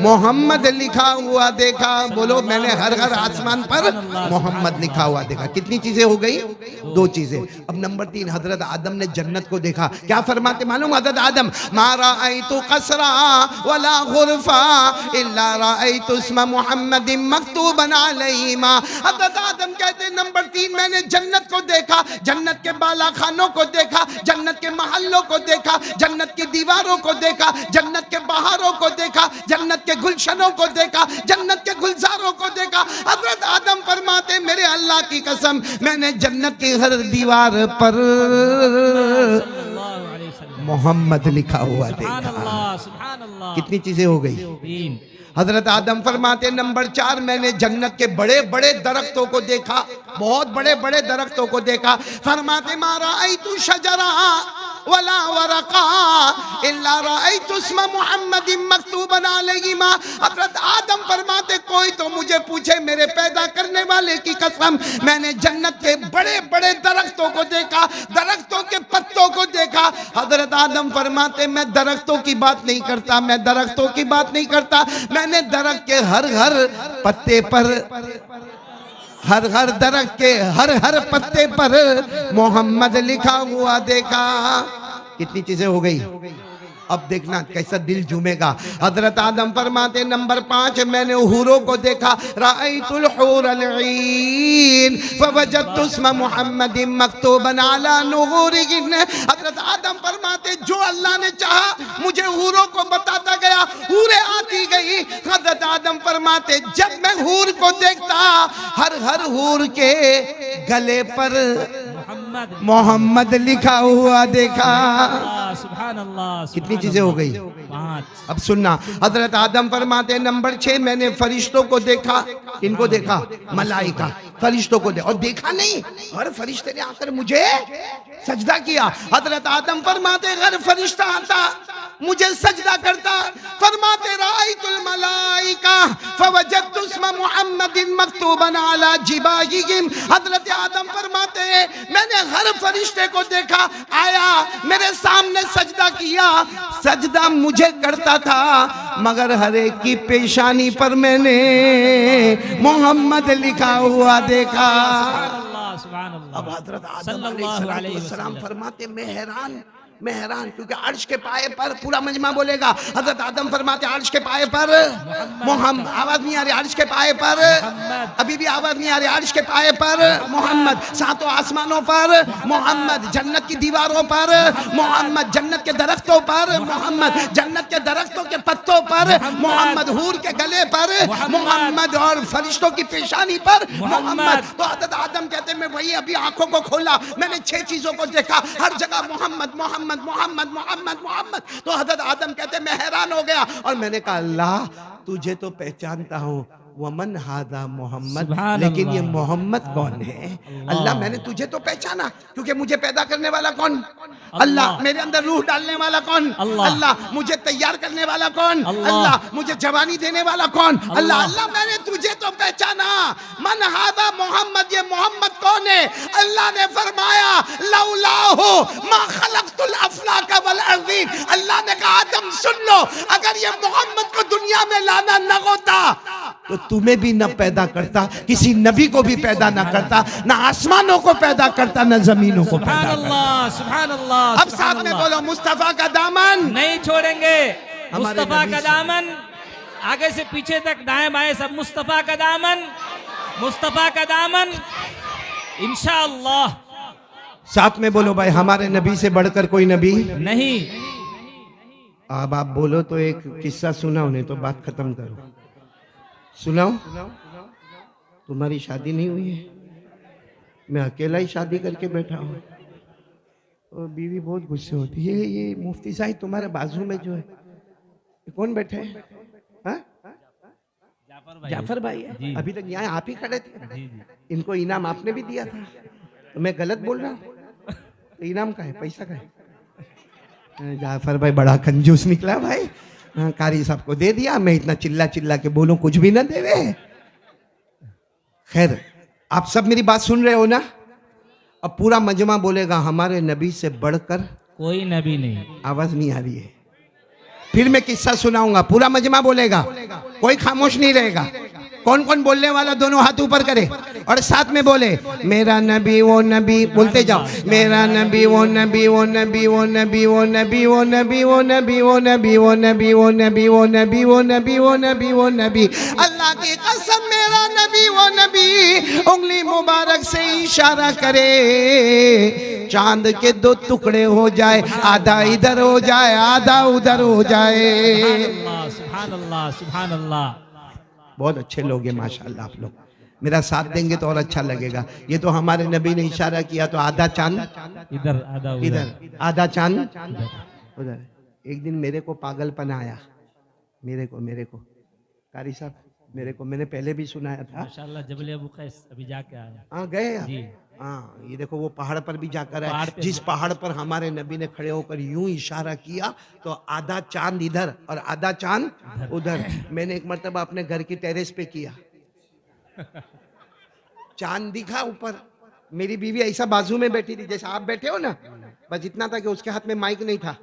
मोहम्मद लिखा हुआ देखा। बोलो, मैंने हर आसमान पर मोहम्मद लिखा हुआ देखा। कितनी चीजें हो गई? 2 चीजें। अब नंबर 3 हजरत आदम ने जन्नत को देखा। क्या फरमाते मालूम हजरत आदम? मा राअयतु कसरा वला गुरफा इल्ला राअयतु इस्म मुहम्मदिन मक्तूबन अलैहिमा। हजरत आदम कहते नंबर 3 मैंने जन्नत को देखा, जन्नत के बाला खानों को देखा, जन्नत के महलों को देखा, जन्नत की दीवारों को देखा, जन्नत के बहारों को देखा, जन्नत के गुलशनों को देखा, जन्नत के गुलजारों को देखा। हजरत आदम फरमाते मेरे अल्लाह की कसम मैंने जन्नत की हर दीवार पर मोहम्मद लिखा हुआ देखा। कितनी चीजें हो गई? 3। हजरत आदम फरमाते नंबर 4 मैंने जन्नत के बड़े बड़े दरख्तों को देखा, बहुत बड़े बड़े दरख्तों को देखा। फरमाते मा राअयतु शजरा वला वरका इल्ला राअयतु इस्म मुहम्मदिन मक्तूबन अलैहिमा। हजरत आदम फरमाते कोई तो मुझे पूछे, मेरे पैदा करने वाले की कसम मैंने जन्नत के बड़े बड़े दरख्तों को देखा, दरख्तों के पत्तों को देखा। हजरत आदम फरमाते मैं दरख्तों की बात नहीं करता, मैं दरख्तों की बात नहीं करता, मैंने दरख्त के हर पत्ते पर, हर दरख्त के हर पत्ते पर मोहम्मद लिखा हुआ देखा। कितनी चीजें हो गई? अब देखना कैसा दिल झूमेगा। हजरत आदम फरमाते नंबर 5 मैंने हूरों को देखा। राअयतुल हूरल ईन फवजदतु इस्म मुहम्मदिन मक्तूबन अला नुहूरिहिन। हजरत आदम फरमाते जो अल्लाह ने चाहा मुझे हूरों को बताता गया, हूरें आती गई। हजरत आदम फरमाते जब मैं हूर को देखता, हर हूर के गले पर मोहम्मद मोहम्मद लिखा हुआ देखा। सुभान अल्लाह कितनी चीजें हो गई। 5 अब सुनना, हजरत आदम फरमाते नंबर 6, मैंने फरिश्तों को देखा। इनको देखा, मलाइका फरिश्तों को देखा। और देखा नहीं, हर फरिश्ते ने आकर मुझे सजदा किया। हजरत आदम फरमाते हर फरिश्ता आता मुझे सजदा करता। फरमाते राइतुल मलाइका फवजदतु इस्म मुहम्मदिन मक्तूबन अला जिबाहिहिम। हजरत आदम फरमाते मैंने हर फरिश्ते को देखा, आया मेरे सामने सजदा किया। सजदा मुझे करता था, मगर हर एक की पेशानी पर मैंने मोहम्मद लिखा हुआ देखा। सुभान अल्लाह। अब हजरत आदम सल्लल्लाहु अलैहि अलैहिस्सलाम वसल्लम। फरमाते मैं हैरान, क्योंकि अर्श के पाए पर पूरा मजमा बोलेगा। हजरत आदम फरमाते अर्श के पाए पर मोहम्मद, आवाज नहीं आ रही, अर्श के पाए पर मोहम्मद। अभी भी आवाज नहीं आ रही, अर्श के पाए पर मोहम्मद, सातों आसमानों पर मोहम्मद, जन्नत की दीवारों पर मोहम्मद, जन्नत के दरख्तों पर मोहम्मद, जन्नत के दरख्तों के पत्तों पर मोहम्मद, हूर के गले पर मोहम्मद, और फरिश्तों की पेशानी पर मोहम्मद। तो हजरत आदम कहते मैं वही अभी आंखों को खोला, मैंने 6 चीजों को देखा, हर जगह मोहम्मद मोहम्मद मोहम्मद मोहम्मद मोहम्मद। तो हजरत आदम कहते मैं हैरान हो गया, और मैंने कहा अल्लाह तुझे तो पहचानता हूँ, वमन हादा मोहम्मद, सुभान लेकिन ये अल्लाह। मोहम्मद कौन है? अल्लाह मैंने तुझे तो पहचाना, क्योंकि मुझे पैदा करने वाला कौन? अल्लाह। अल्लाह। मेरे अंदर रूह डालने वाला कौन? अल्लाह। अल्लाह। मुझे तैयार करने वाला कौन? अल्लाह। अल्लाह। मुझे जवानी देने वाला कौन? अल्लाह। अल्लाह। अल्लाह मैंने तुझे तो पहचाना, मन हादा मोहम्मद, ये मोहम्मद कौन है? अल्लाह ने फरमाया लौलाहु मा खलक़तुल अफलाक वल अर्ज़ीन। अल्लाह ने कहा आदम सुन लो, अगर ये मोहम्मद को दुनिया में लाना न होता तो तुम्हें भी न पैदा करता, किसी नबी को भी पैदा न करता, न आसमानों को पैदा करता, न जमीनों को सुभान पैदा करता। अल्लाह सुभान अल्लाह। अब साथ में बोलो मुस्तफा का दामन नहीं छोड़ेंगे, हमारे मुस्तफा नबी का से। दामन, आगे से पीछे तक दाएं बाएं सब मुस्तफा का दामन, मुस्तफा का दामन इंशाअल्लाह। साथ में बोलो भाई, हमारे नबी से बढ़कर कोई नबी नहीं। अब आप बोलो तो एक किस्सा सुनाओ, नहीं तो बात खत्म करो। सुनाओ। तुम्हारी शादी नहीं हुई है, मैं अकेला ही शादी करके बैठा हूँ, और बीवी बहुत गुस्से होती है। ये मुफ्ती साहब तुम्हारे बाजू में जो है, ये कौन बैठे हैं? हाँ? जाफर भाई है। जी। अभी तक यहाँ आप ही खड़े थे, जी जी। इनको इनाम आपने भी दिया था, तो मैं गलत बोल रहा हूँ? तो इनाम का है, पैसा का है। जाफर भाई बड़ा कंजूस निकला भाई। हाँ, कारी साहब को दे दिया, मैं इतना चिल्ला चिल्ला के बोलूं कुछ भी ना देवे। खैर, आप सब मेरी बात सुन रहे हो ना? अब पूरा मजमा बोलेगा हमारे नबी से बढ़कर कोई नबी नहीं। आवाज नहीं आ रही है, फिर मैं किस्सा सुनाऊंगा, पूरा मजमा बोलेगा, कोई खामोश नहीं रहेगा। कौन कौन बोलने वाला दोनों हाथ ऊपर करे और साथ में बोले मेरा नबी वो नबी, बोलते जाओ मेरा नबी वो नबी वो नबी वो नबी वो नबी वो नबी वो नबी वो नबी वो नबी वो नबी वो नबी वो नबी वो नबी वो नबी। अल्लाह की कसम मेरा नबी वो नबी उंगली मुबारक से इशारा करे, चांद के 2 टुकड़े हो जाए, आधा इधर हो जाए आधा उधर हो जाए। सुभान अल्लाह सुभान अल्लाह। बहुत अच्छे लोग हैं माशाल्लाह। आप लोग मेरा साथ देंगे तो और अच्छा लगेगा। ये तो हमारे नबी ने इशारा किया तो आधा चांद इधर आधा इधर, आधा चांद उधर। एक दिन मेरे को पागलपन आया, मेरे को कारी साहब मेरे को, मैंने पहले भी सुनाया था। माशाल्लाह जबल अबू कैस अभी जाके आया। हाँ गए आप? जी। हाँ, ये देखो वो पहाड़ पर भी जाकर पहाड़ है, पे जिस पहाड़ पर हमारे नबी ने खड़े होकर यूं इशारा किया तो आधा चांद इधर और आधा चांद उधर। मैंने एक मर्तबा अपने घर की टेरेस पे किया, चांद दिखा ऊपर, मेरी बीवी ऐसा बाजू में बैठी थी जैसे आप बैठे हो ना, बस इतना था कि उसके हाथ में माइक नहीं था।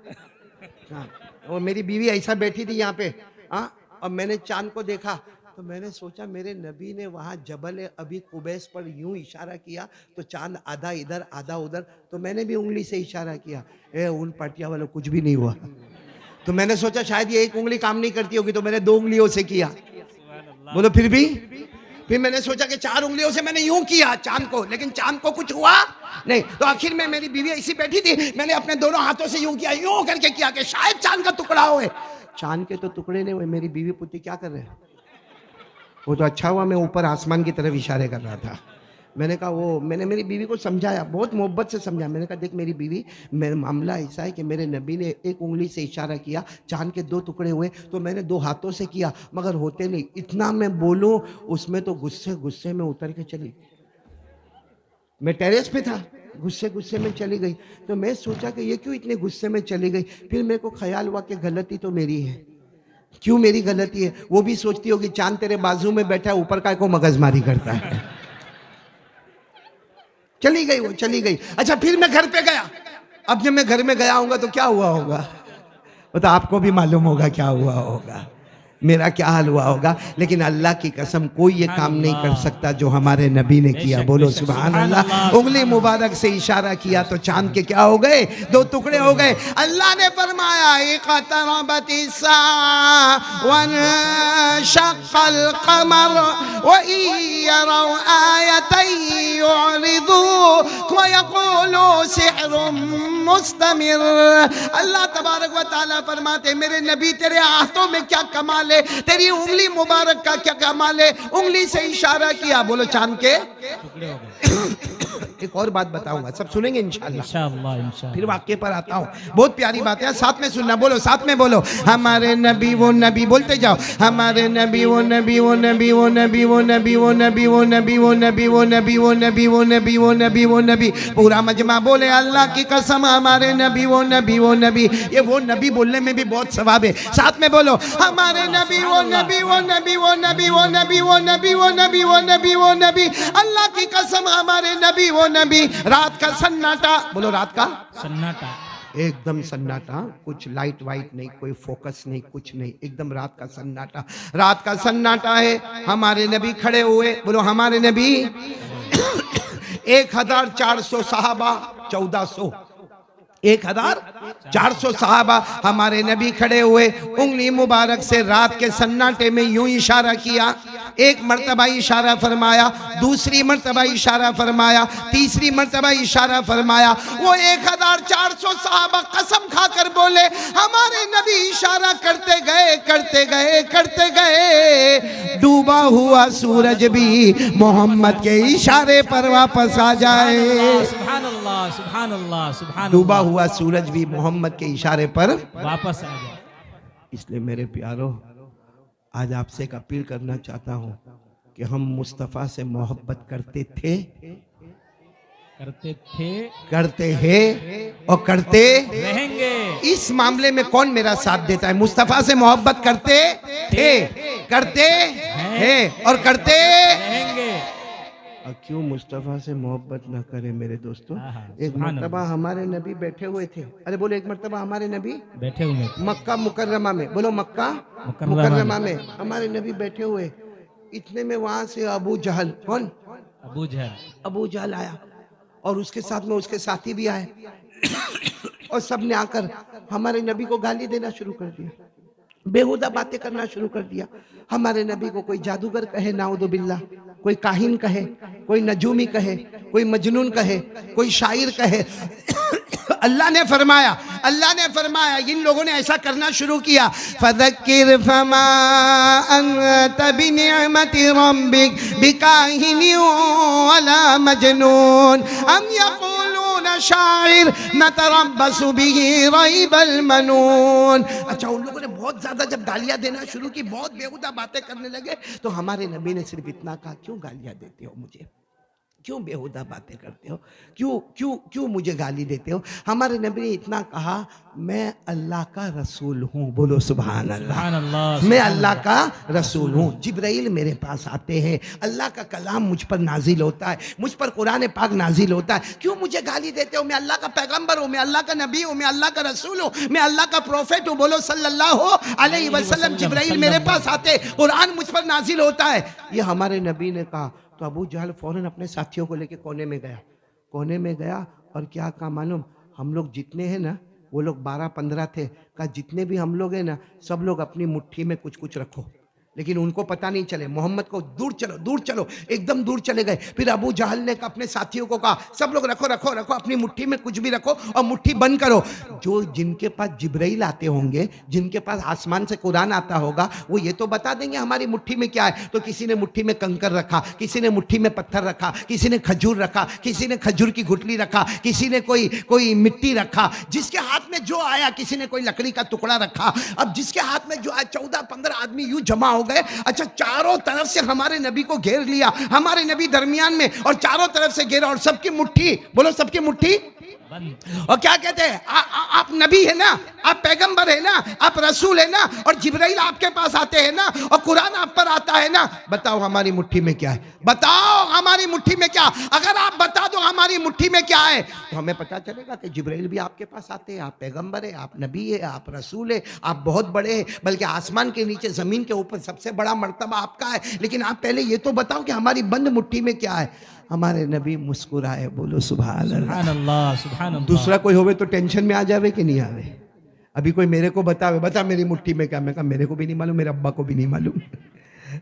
हाँ, और मेरी बीवी ऐसा बैठी थी यहाँ पे। हाँ, और मैंने चांद को देखा तो मैंने सोचा मेरे नबी ने वहां जबल अभी कुबैस पर यूं इशारा किया तो चांद आधा इधर आधा उधर, तो मैंने भी उंगली से इशारा किया। उन पाटिया वालों कुछ भी नहीं हुआ, तो मैंने सोचा शायद ये एक उंगली काम नहीं करती होगी, तो मैंने 2 उंगलियों से किया। बोलो फिर भी फिर मैंने सोचा कि 4 उंगलियों से मैंने यूं किया चांद को, लेकिन चांद को कुछ हुआ नहीं। तो आखिर में मेरी बीवी ऐसी बैठी थी, मैंने अपने दोनों हाथों से यूं किया, यूं करके किया कि शायद चांद का टुकड़ा होए। चांद के तो टुकड़े नहीं हुए। मेरी बीवी पूछती क्या कर रहे हैं? वो तो अच्छा हुआ मैं ऊपर आसमान की तरफ इशारे कर रहा था। मैंने कहा वो, मैंने मेरी बीवी को समझाया, बहुत मोहब्बत से समझाया। मैंने कहा देख मेरी बीवी, मेरा मामला ऐसा है कि मेरे नबी ने एक उंगली से इशारा किया, चांद के 2 टुकड़े हुए, तो मैंने 2 हाथों से किया, मगर होते नहीं। इतना मैं बोलूं, उसमें तो गुस्से गुस्से में उतर के चली। मैं टेरेस पे था, गुस्से गुस्से में चली गई। तो मैं सोचा कि ये क्यों इतने गुस्से में चली गई। फिर मेरे को ख्याल हुआ कि गलती तो मेरी है। क्यों मेरी गलती है? वो भी सोचती होगी चांद तेरे बाजू में बैठा है, ऊपर काय को मगजमारी करता है। चली गई, वो चली गई। अच्छा फिर मैं घर पे गया। अब जब मैं घर में गया होऊंगा तो क्या हुआ होगा, वो तो आपको भी मालूम होगा क्या हुआ होगा, मेरा क्या हाल हुआ होगा। लेकिन अल्लाह की कसम कोई ये काम नहीं कर सकता जो हमारे नबी ने किया। बोलो सुभान अल्लाह। उंगली मुबारक से इशारा किया तो चांद के क्या हो गए? 2 टुकड़े हो गए। अल्लाह ने फरमाया वनशक्कल कमर वयरौ आयतन युरिदू वयक़ूलू सिहरुम मुस्तमिर। अल्लाह तबारक व तआला फरमाते मेरे नबी तेरे हाथों में क्या कमाल है, तेरी उंगली मुबारक का क्या कमाल है। उंगली से इशारा किया, बोलो चांद के टुकड़े हो गए। एक और बात बताऊंगा, सब सुनेंगे इंशाअल्लाह। इंशाअल्लाह फिर वाक्य पर आता हूँ, बहुत प्यारी बात है, साथ में सुनना। बोलो साथ में बोलो, हमारे नबी वो नबी, बोलते जाओ, हमारे नबी वो नबी वो नबी वो नबी वो नबी वो नबी वो नबी वो नबी वो नबी वो नबी वो नबी वो नबी वो नबी। पूरा मजमा बोले अल्लाह की कसम हमारे नबी वो नबी वो नबी। ये वो नबी बोलने में भी बहुत सवाब है। साथ में बोलो, हमारे नबी वो नबी वो नबी वो नबी वो नबी वो नबी वो नबी वो नबी वो नबी। अल्लाह की कसम हमारे नबी वो नबी। रात का सन्नाटा, बोलो रात का सन्नाटा, एकदम सन्नाटा, कुछ लाइट वाइट नहीं, कोई फोकस नहीं, कुछ नहीं, एकदम रात का सन्नाटा। रात का सन्नाटा है, हमारे नबी खड़े हुए, बोलो हमारे नबी 1400 सहाबा, 1400 1400 सहाबा हमारे नबी खड़े हुए। उंगली मुबारक से रात के सन्नाटे में यूं इशारा किया, एक मर्तबा इशारा फरमाया, दूसरी मर्तबा इशारा फरमाया, तीसरी मर्तबा इशारा फरमाया। वो 1400 सहाबा कसम खाकर बोले हमारे नबी इशारा करते गए करते गए करते गए, डूबा हुआ सूरज भी मोहम्मद के इशारे पर वापस आ जाए। सुभान अल्लाह सुभान अल्लाह सुभान। डूबा हुआ सूरज भी मोहम्मद के इशारे पर वापस आ जाए। इसलिए मेरे प्यारो, आज आपसे एक अपील करना चाहता हूं कि हम मुस्तफ़ा से मोहब्बत करते थे, करते हैं और करते रहेंगे। इस मामले में कौन मेरा साथ देता है? मुस्तफ़ा से मोहब्बत करते थे, करते हैं और करते रहेंगे। और क्यों मुस्तफ़ा से मोहब्बत ना करें मेरे दोस्तों। एक सुभान मर्तबा हमारे नबी बैठे हुए थे, अरे बोलो एक मर्तबा हमारे नबी बैठे हुए मक्का मुकर्रमा में, बोलो मक्का मुकर्रमा मुकर्रमा में हमारे नबी बैठे हुए। इतने में वहां से अबू जहल, कौन? अबू जहल आया और उसके साथ में उसके साथी भी आए और सब ने आकर हमारे नबी को गाली देना शुरू कर दिया, बेहुदा बातें करना शुरू कर दिया। हमारे नबी को कोई जादूगर कहे नाउदु बिल्ला, कोई काहिन कहे, कोई नजूमी कहे, कोई मजनून कहे, कोई शायर कहे। अल्लाह ने फरमाया इन लोगों ने ऐसा करना शुरू किया, फज़क्किर फमा अंत बिनिअमति रब्बिक बिकाहिन वला मजनून अम यक़ूलून शाइर नतरब्बसु बिही रैबल मनून। अच्छा, उन लोगों ने बहुत ज्यादा जब गालियां देना शुरू की, बहुत बेहुदा बातें करने लगे, तो हमारे नबी ने सिर्फ इतना कहा, क्यों गालियां देते हो मुझे, क्यों बेहुदा बातें करते हो, क्यों क्यों क्यों मुझे गाली देते हो। हमारे नबी ने इतना कहा, मैं अल्लाह का रसूल हूँ, बोलो सुभान अल्लाह। मैं अल्लाह का रसूल हूँ, जिब्राइल मेरे पास आते हैं, अल्लाह का कलाम मुझ पर नाजिल होता है, मुझ पर कुरान पाक नाजिल होता है, क्यों मुझे गाली देते हो। मैं अल्लाह का पैगंबर हूँ, मैं अल्लाह का नबी हूँ, मैं अल्लाह का रसूल हूँ, मैं अल्लाह का प्रोफेट हूँ, बोलो सल्लल्लाहु अलैहि वसल्लम। जिब्राइल मेरे पास आते, कुरान मुझ पर नाजिल होता है। ये हमारे नबी ने कहा। तो अबू जहल फौरन अपने साथियों को लेके कोने में गया और क्या कहा मालूम, हम लोग जितने हैं ना, वो लोग 12-15 थे, कहा जितने भी हम लोग हैं ना, सब लोग अपनी मुट्ठी में कुछ कुछ रखो, लेकिन उनको पता नहीं चले। मोहम्मद को दूर चलो, दूर चलो, एकदम दूर चले गए। फिर अबू जहल ने अपने साथियों को कहा, सब लोग रखो रखो रखो, अपनी मुट्ठी में कुछ भी रखो और मुट्ठी बंद करो। जो जिनके पास जिब्राइल आते होंगे, जिनके पास आसमान से कुरान आता होगा, वो ये तो बता देंगे हमारी मुट्ठी में क्या है। तो किसी ने मुट्ठी में कंकर रखा, किसी ने मुट्ठी में पत्थर रखा, किसी ने खजूर रखा, किसी ने खजूर की गुठली रखा, किसी ने कोई मिट्टी रखा। जिसके हाथ में जो आया, किसी ने कोई लकड़ी का टुकड़ा रखा। अब जिसके हाथ में जो आया, 14-15 आदमी यूं जमा हो गए। अच्छा, चारों तरफ से हमारे नबी को घेर लिया, हमारे नबी दरमियान में, और चारों तरफ से घेरा, और सबकी मुट्ठी, बोलो सबकी मुट्ठी। और क्या कहते हैं, आप नबी है ना, आप पैगंबर है ना, आप रसूल है ना, और जिब्राइल आपके पास आते हैं ना, और कुरान आप पर आता है ना। बताओ हमारी मुट्ठी में क्या है, बताओ हमारी मुट्ठी में क्या। अगर आप बता दो हमारी मुट्ठी में क्या है, तो हमें पता चलेगा कि जिब्राइल भी आपके पास आते हैं, आप पैगंबर है, आप नबी है, आप रसूल है, आप बहुत बड़े हैं। बल्कि आसमान के नीचे, जमीन के ऊपर सबसे बड़ा मर्तबा आपका है। लेकिन आप पहले ये तो बताओ कि हमारी बंद मुट्ठी में क्या है। हमारे नबी मुस्कुराए, बोलो सुभान अल्लाह। सुभान अल्लाह। दूसरा कोई होवे तो टेंशन में आ जावे कि नहीं आवे। अभी कोई मेरे को बतावे, बता मेरी मुट्ठी में क्या। मैं कहा मेरे को भी नहीं मालूम, मेरे अब्बा को भी नहीं मालूम।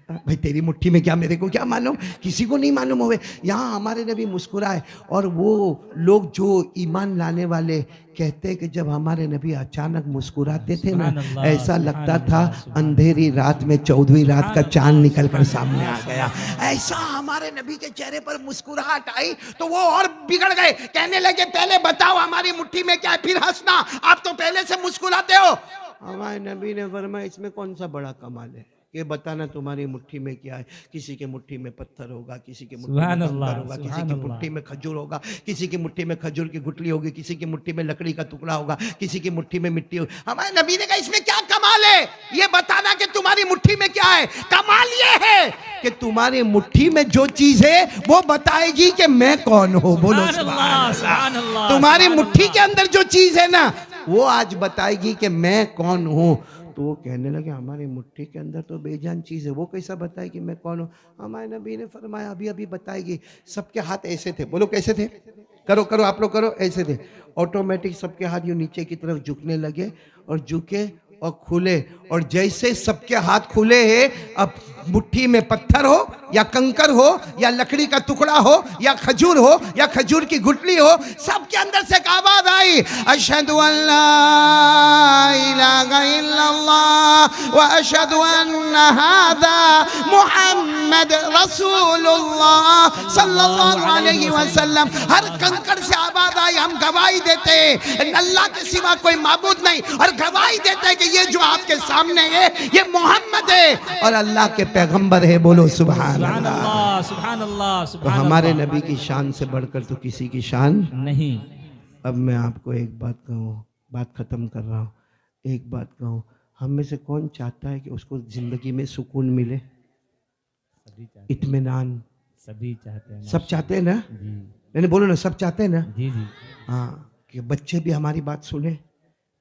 भाई तेरी मुट्ठी में क्या, मेरे को क्या मालूम, किसी को नहीं मालूम होवे। यहाँ हमारे नबी मुस्कुराए। और वो लोग जो ईमान लाने वाले कहते हैं कि जब हमारे नबी अचानक मुस्कुराते थे ना, ऐसा लगता था अंधेरी रात में 14वीं रात का चांद निकल कर सामने आ गया। ऐसा हमारे नबी के चेहरे पर मुस्कुराहट आई तो वो और बिगड़ गए। कहने लगे पहले बताओ हमारी मुट्ठी में क्या है, फिर हंसना, आप तो पहले से मुस्कुराते हो। हमारे नबी ने फरमाया इसमें कौन सा बड़ा कमाल है, ये बताना तुम्हारी मुट्ठी में क्या है। किसी के मुट्ठी में पत्थर होगा, किसी के मुट्ठी में कंकर होगा, किसी की मुट्ठी में खजूर होगा, किसी की मुट्ठी में खजूर की गुठली होगी, किसी की मुट्ठी में लकड़ी का टुकड़ा होगा, किसी की मुट्ठी में मिट्टी होगी। हमारे नबी ने कहा इसमें क्या कमाल है, ये बताना कि तुम्हारी मुट्ठी में क्या है। कमाल ये है कि तुम्हारी मुट्ठी में जो चीज है वो बताएगी कि मैं कौन हूं। बोलो सुभान अल्लाह। तुम्हारी मुट्ठी के अंदर जो चीज है ना, वो आज बताएगी कि मैं कौन हूं। तो वो कहने लगे हमारी मुट्ठी के अंदर तो बेजान चीज़ है, वो कैसा बताए कि मैं कौन हूँ। हमारे नबी ने फरमाया अभी अभी बताएगी। सबके हाथ ऐसे थे, बोलो कैसे थे, करो करो आप लोग करो, ऐसे थे। ऑटोमेटिक सबके हाथ यूँ नीचे की तरफ झुकने लगे, और झुके और खुले। और जैसे सबके हाथ खुले हैं, अब मुट्ठी में पत्थर हो या कंकर हो या लकड़ी का टुकड़ा हो या खजूर हो या खजूर की गुठली हो, सबके अंदर से एक आवाज आई, अशहदु अल्ला इलाहा इल्लल्लाह व अशहदु अन्ना हादा मुहम्मद रसूलुल्लाह सल्लल्लाहु अलैहि वसल्लम। हर कंकर से आवाज आई, हम गवाही देते हैं अल्लाह के सिवा कोई माबूद नहीं, और गवाही देते हैं कि ये जो आपके सामने है ये मोहम्मद है और अल्लाह के पैगंबर है। बोलो सुभान अल्लाह, सुभान अल्लाह। तो हमारे नबी की शान से बढ़कर तो किसी की शान नहीं। अब मैं आपको एक बात कहूँ, बात खत्म कर रहा हूँ, एक बात कहूँ, हम में से कौन चाहता है कि उसको जिंदगी में सुकून मिले, इत्मीनान? सभी चाहते हैं, सब चाहते हैं ना? जी मैंने बोलो ना, सब चाहते हैं ना? जी जी। हाँ, कि बच्चे भी हमारी बात सुने,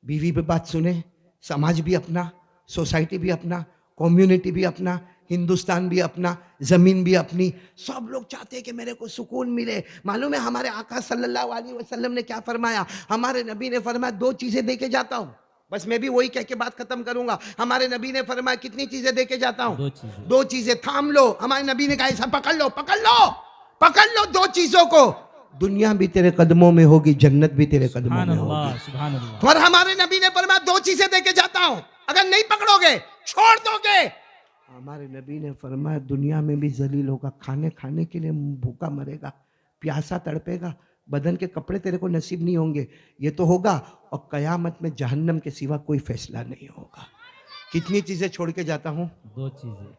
बीवी भी बात सुने, समाज भी अपना, सोसाइटी भी अपना, कम्युनिटी भी अपना, हिंदुस्तान भी अपना, जमीन भी अपनी। सब लोग चाहते हैं कि मेरे को सुकून मिले। मालूम है हमारे आका सल्लल्लाहु अलैहि वसल्लम ने क्या फरमाया? हमारे नबी ने फरमाया दो चीजें दे के जाता हूँ, बस मैं भी वही कह के बात खत्म करूंगा। हमारे नबी ने फरमाया कितनी चीजें दे के जाता हूँ? दो चीजें। थाम लो, हमारे नबी ने कहा ऐसा पकड़ लो, पकड़ लो, पकड़ लो दो चीजों को, दुनिया भी तेरे कदमों में होगी, जन्नत भी तेरे कदमों में होगी। सुभान अल्लाह। और हमारे नबी ने फरमाया दो चीजें देके जाता हूं, अगर नहीं पकड़ोगे, छोड़ दोगे। हमारे नबी ने फरमाया दुनिया में भी जलील होगा, खाने खाने के लिए भूखा मरेगा, प्यासा तड़पेगा, बदन के कपड़े तेरे को नसीब नहीं होंगे, ये तो होगा। और कयामत में जहन्नम के सिवा कोई फैसला नहीं होगा। कितनी चीजें छोड़ के जाता हूं? दो चीजें।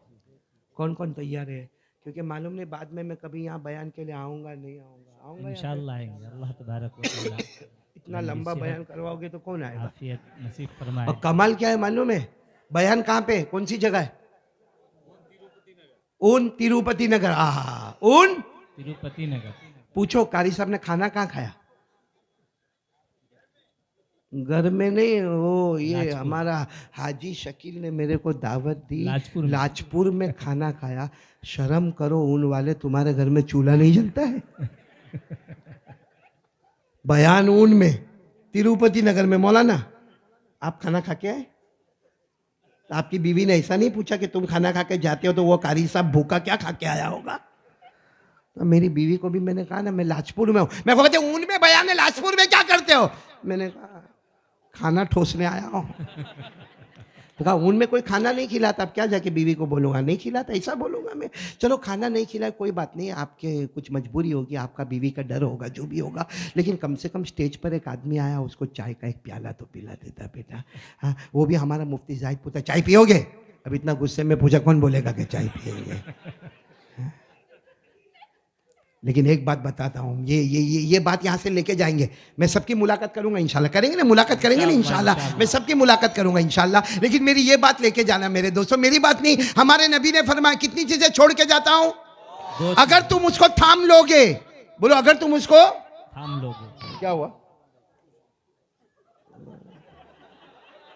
कौन कौन तैयार है? क्योंकि मालूम नहीं बाद में मैं कभी यहाँ बयान के लिए आऊँगा नहीं आऊँगा। आऊँगा इंशाअल्लाह आएंगे, अल्लाह तबारक व तआला इतना लंबा बयान करवाओगे तो कौन आएगा? आफियत नसीब फरमाए। और कमाल क्या है मालूम है? बयान कहाँ पे, कौन सी जगह है? उन तिरुपति नगर। उन तिरुपति नगर। पूछो कारी साहब ने खाना कहाँ खाया? घर में नहीं, वो ये हमारा हाजी शकील ने मेरे को दावत दी, लाजपुर में खाना खाया। शर्म करो उन वाले, तुम्हारे घर में चूल्हा नहीं जलता है? बयान ऊन में, तिरुपति नगर में। मौलाना आप खाना खा के आए? तो आपकी बीवी ने ऐसा नहीं पूछा कि तुम खाना खा के जाते हो तो वो कारी साहब भूखा क्या खा के आया होगा? तो मेरी बीवी को भी मैंने कहा ना, मैं लाजपुर में हूँ। मैं को कहते ऊन में बयान है, लाजपुर में क्या करते हो? मैंने कहा खाना ठोसने आया हूँ। तो कहा ऊन में कोई खाना नहीं खिलाता, अब क्या जाके बीवी को बोलूंगा नहीं खिलाता, ऐसा बोलूंगा मैं? चलो खाना नहीं खिलाए कोई बात नहीं, आपके कुछ मजबूरी होगी, आपका बीवी का डर होगा, जो भी होगा, लेकिन कम से कम स्टेज पर एक आदमी आया, उसको चाय का एक प्याला तो पिला देता बेटा। हाँ, वो भी हमारा मुफ्ती जाहिद पूछा चाय पियोगे? अब इतना गुस्से में पूछा, कौन बोलेगा कि चाय पिएंगे? लेकिन एक बात बताता हूँ, ये बात यहाँ से लेके जाएंगे। मैं सबकी मुलाकात करूंगा इंशाल्लाह, करेंगे ना मुलाकात, करेंगे ना इंशाल्लाह, मैं सबकी मुलाकात करूंगा इंशाल्लाह। लेकिन मेरी ये बात लेके जाना मेरे दोस्तों, मेरी बात नहीं, हमारे नबी ने फरमाया कितनी चीजें छोड़ के जाता हूँ, अगर तुम उसको थाम लोगे, बोलो अगर तुम उसको थाम लोगे। क्या हुआ?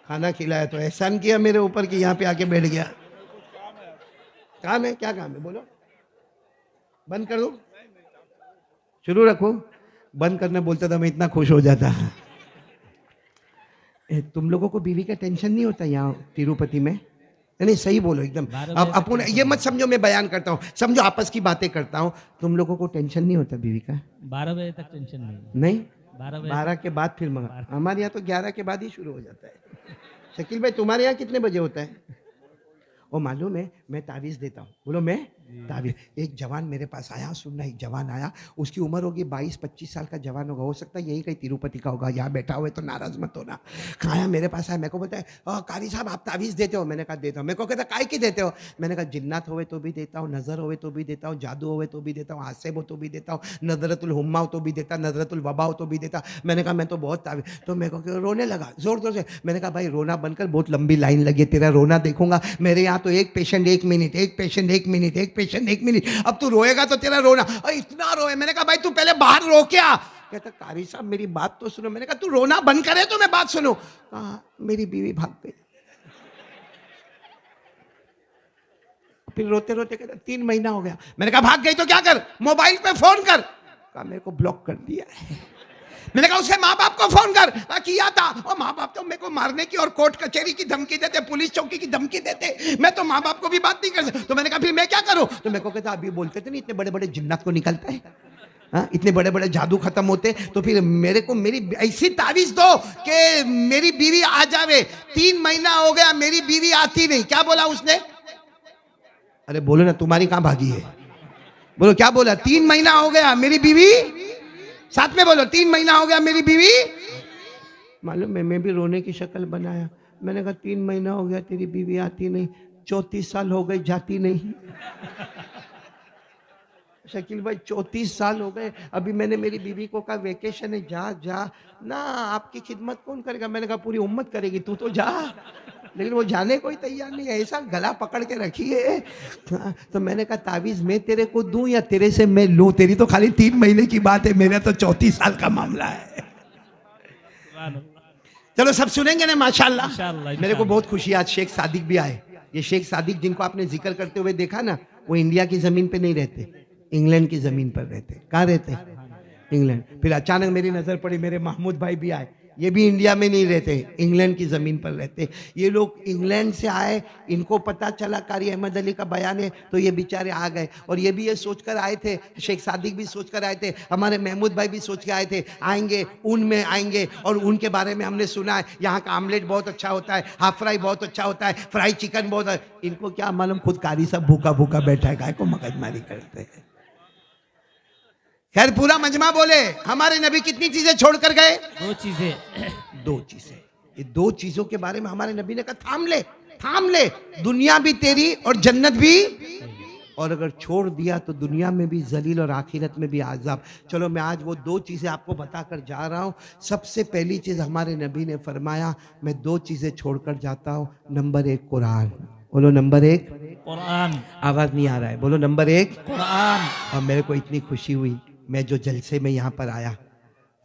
खाना खिलाया तो एहसान किया मेरे ऊपर कि यहाँ पे आके बैठ गया। काम है, क्या काम है बोलो? बंद कर दो, शुरू रखो। बंद करने बोलता था मैं इतना खुश हो जाता। तुम लोगों को बीवी का टेंशन नहीं होता यहाँ तिरुपति में? नहीं सही बोलो एकदम। अब अपन ये मत समझो मैं बयान करता हूँ, समझो आपस की बातें करता हूँ। तुम लोगों को टेंशन नहीं होता बीवी का? 12 बजे तक टेंशन नहीं। नहीं, 12 के बाद फिर मगर हमारे यहाँ तो 11 के बाद ही शुरू हो जाता है। शकील भाई तुम्हारे यहाँ कितने बजे होता है? वो मालूम है, मैं तावीज़ देता हूँ। बोलो मैं तावीज़। एक जवान मेरे पास आया, सुनना, एक जवान आया, उसकी उम्र होगी 22-25 साल का जवान होगा, हो सकता है यही कहीं तिरुपति का होगा, यहाँ बैठा हुआ है तो नाराज मत होना। खाया मेरे पास आया, मेरे को बोलता है कारी साहब आप तावीज़ देते हो? मैंने कहा देता हूँ। मेरे को कहता काय की देते हो? मैंने कहा जिन्नात होवे तो भी देता हूँ, नज़र होवे तो भी देता हूँ, जादू होवे तो भी देता हूँ, हासेब हो तो भी देता हूँ, नजरतुल हुम्मा हो तो भी देता, नजरतुल वबा हो तो भी देता। मैंने कहा मैं तो बहुत तावीज़। तो मेरे को रोने लगा जोर जोर से। मैंने कहा भाई रोना बनकर, बहुत लंबी लाइन लगी, तेरा रोना देखूंगा। मेरे यहाँ तो एक पेशेंट 1 मिनट, एक पेशेंट 1 मिनट, एक पेशेंट 1 मिनट। अब तू रोएगा तो तेरा रोना इतना रोए। मैंने कहा भाई तू पहले बाहर रो क्या? कहता कारी साहब मेरी बात तो सुनो। मैंने कहा तू रोना बंद करे तो मैं बात सुनूं। कहा मेरी बीवी भाग गई। फिर रोते रोते कहता 3 महीना हो गया। मैंने कहा भाग गई तो क्या कर, मोबाइल पे फोन कर। कहा मेरे को ब्लॉक कर दिया है। मैंने कहा उसके माँ बाप को फोन कर। किया था, और माँ बाप तो मेरे को मारने की और कोर्ट कचहरी की धमकी देते, पुलिस चौकी की धमकी देते, मैं तो माँ बाप को भी बात नहीं कर सकता। तो मैंने कहा फिर मैं क्या करूं? तो मेरे को कहता अभी बोलते थे नहीं इतने बड़े बड़े जिन्नात को निकलता है, हाँ इतने बड़े बड़े जादू खत्म होते, तो फिर मेरे को मेरी ऐसी तावीज दो कि मेरी बीवी आ जावे। 3 महीना हो गया मेरी बीवी आती नहीं। क्या बोला उसने? अरे बोलो ना, तुम्हारी कहां भागी है? बोलो क्या बोला? 3 महीना हो गया मेरी बीवी, साथ में बोलो 3 महीना हो गया मेरी बीवी। मालूम है मैं भी रोने की शक्ल बनाया। मैंने कहा 3 महीना हो गया तेरी बीवी आती नहीं, 34 साल हो गए जाती नहीं। शकील भाई 34 साल हो गए, अभी मैंने मेरी बीवी को कहा वेकेशन है जा जा ना, आपकी खिदमत कौन करेगा? मैंने कहा पूरी उम्मत करेगी, तू तो जा। लेकिन वो जाने को ही तैयार नहीं है, ऐसा गला पकड़ के रखी है। तो मैंने कहा तावीज मैं तेरे को दूं या तेरे से मैं लूं? तेरी तो खाली 3 महीने की बात है, मेरा तो 34 साल का मामला है। चलो सब सुनेंगे ना माशाल्लाह। मेरे को बहुत खुशी, आज शेख सादिक भी आए। ये शेख सादिक जिनको आपने जिक्र करते हुए देखा ना, वो इंडिया की जमीन पे नहीं रहते, इंग्लैंड की जमीन पर रहते। कहाँ रहते? इंग्लैंड। फिर अचानक मेरी नजर पड़ी, मेरे महमूद भाई भी आए, ये भी इंडिया में नहीं रहते, इंग्लैंड की ज़मीन पर रहते। ये लोग इंग्लैंड से आए, इनको पता चला कारी अहमद अली का बयान है, तो ये बेचारे आ गए। और ये भी ये सोचकर आए थे, शेख सादिक भी सोचकर आए थे, हमारे महमूद भाई भी सोच के आए थे आएंगे, ऊन में आएंगे। और उनके बारे में हमने सुना है यहाँ का आमलेट बहुत अच्छा होता है, हाफ फ्राई बहुत अच्छा होता है, फ्राई चिकन बहुत। इनको क्या मालूम, खुद कारी सब भूखा भूखा बैठा है, काय को मगजमारी करते हैं। खैर पूरा मजमा बोले हमारे नबी कितनी चीजें छोड़कर गए? 2 चीजें। 2 चीजें। ये 2 चीजों के बारे में हमारे नबी ने कहा थाम ले, थाम ले, दुनिया भी तेरी और जन्नत भी, और अगर छोड़ दिया तो दुनिया में भी जलील और आखिरत में भी आजाब। चलो मैं आज वो 2 चीजें आपको बताकर जा रहा हूं। सबसे पहली चीज हमारे नबी ने फरमाया मैं 2 चीजें छोड़कर जाता हूं। नंबर 1 कुरान। बोलो नंबर 1 कुरान। आवाज नहीं आ रहा है, बोलो नंबर 1 कुरान। और मेरे को इतनी खुशी हुई, मैं जो जलसे में यहाँ पर आया,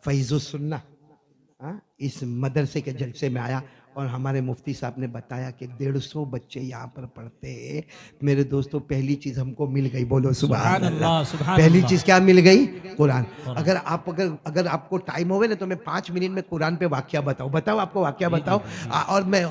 फैज़ुस सुन्ना, हाँ इस मदरसे के जलसे में आया और हमारे मुफ्ती साहब ने बताया कि 150 बच्चे यहाँ पर पढ़ते हैं। मेरे दोस्तों, पहली चीज हमको मिल गई, बोलो सुभान अल्लाह। सुभान पहली अल्लाह। चीज क्या मिल गई? कुरान। अगर आपको टाइम होवे ना तो मैं 5 मिनट में कुरान पे वाक्या बताओ आपको वाक्या बताओ।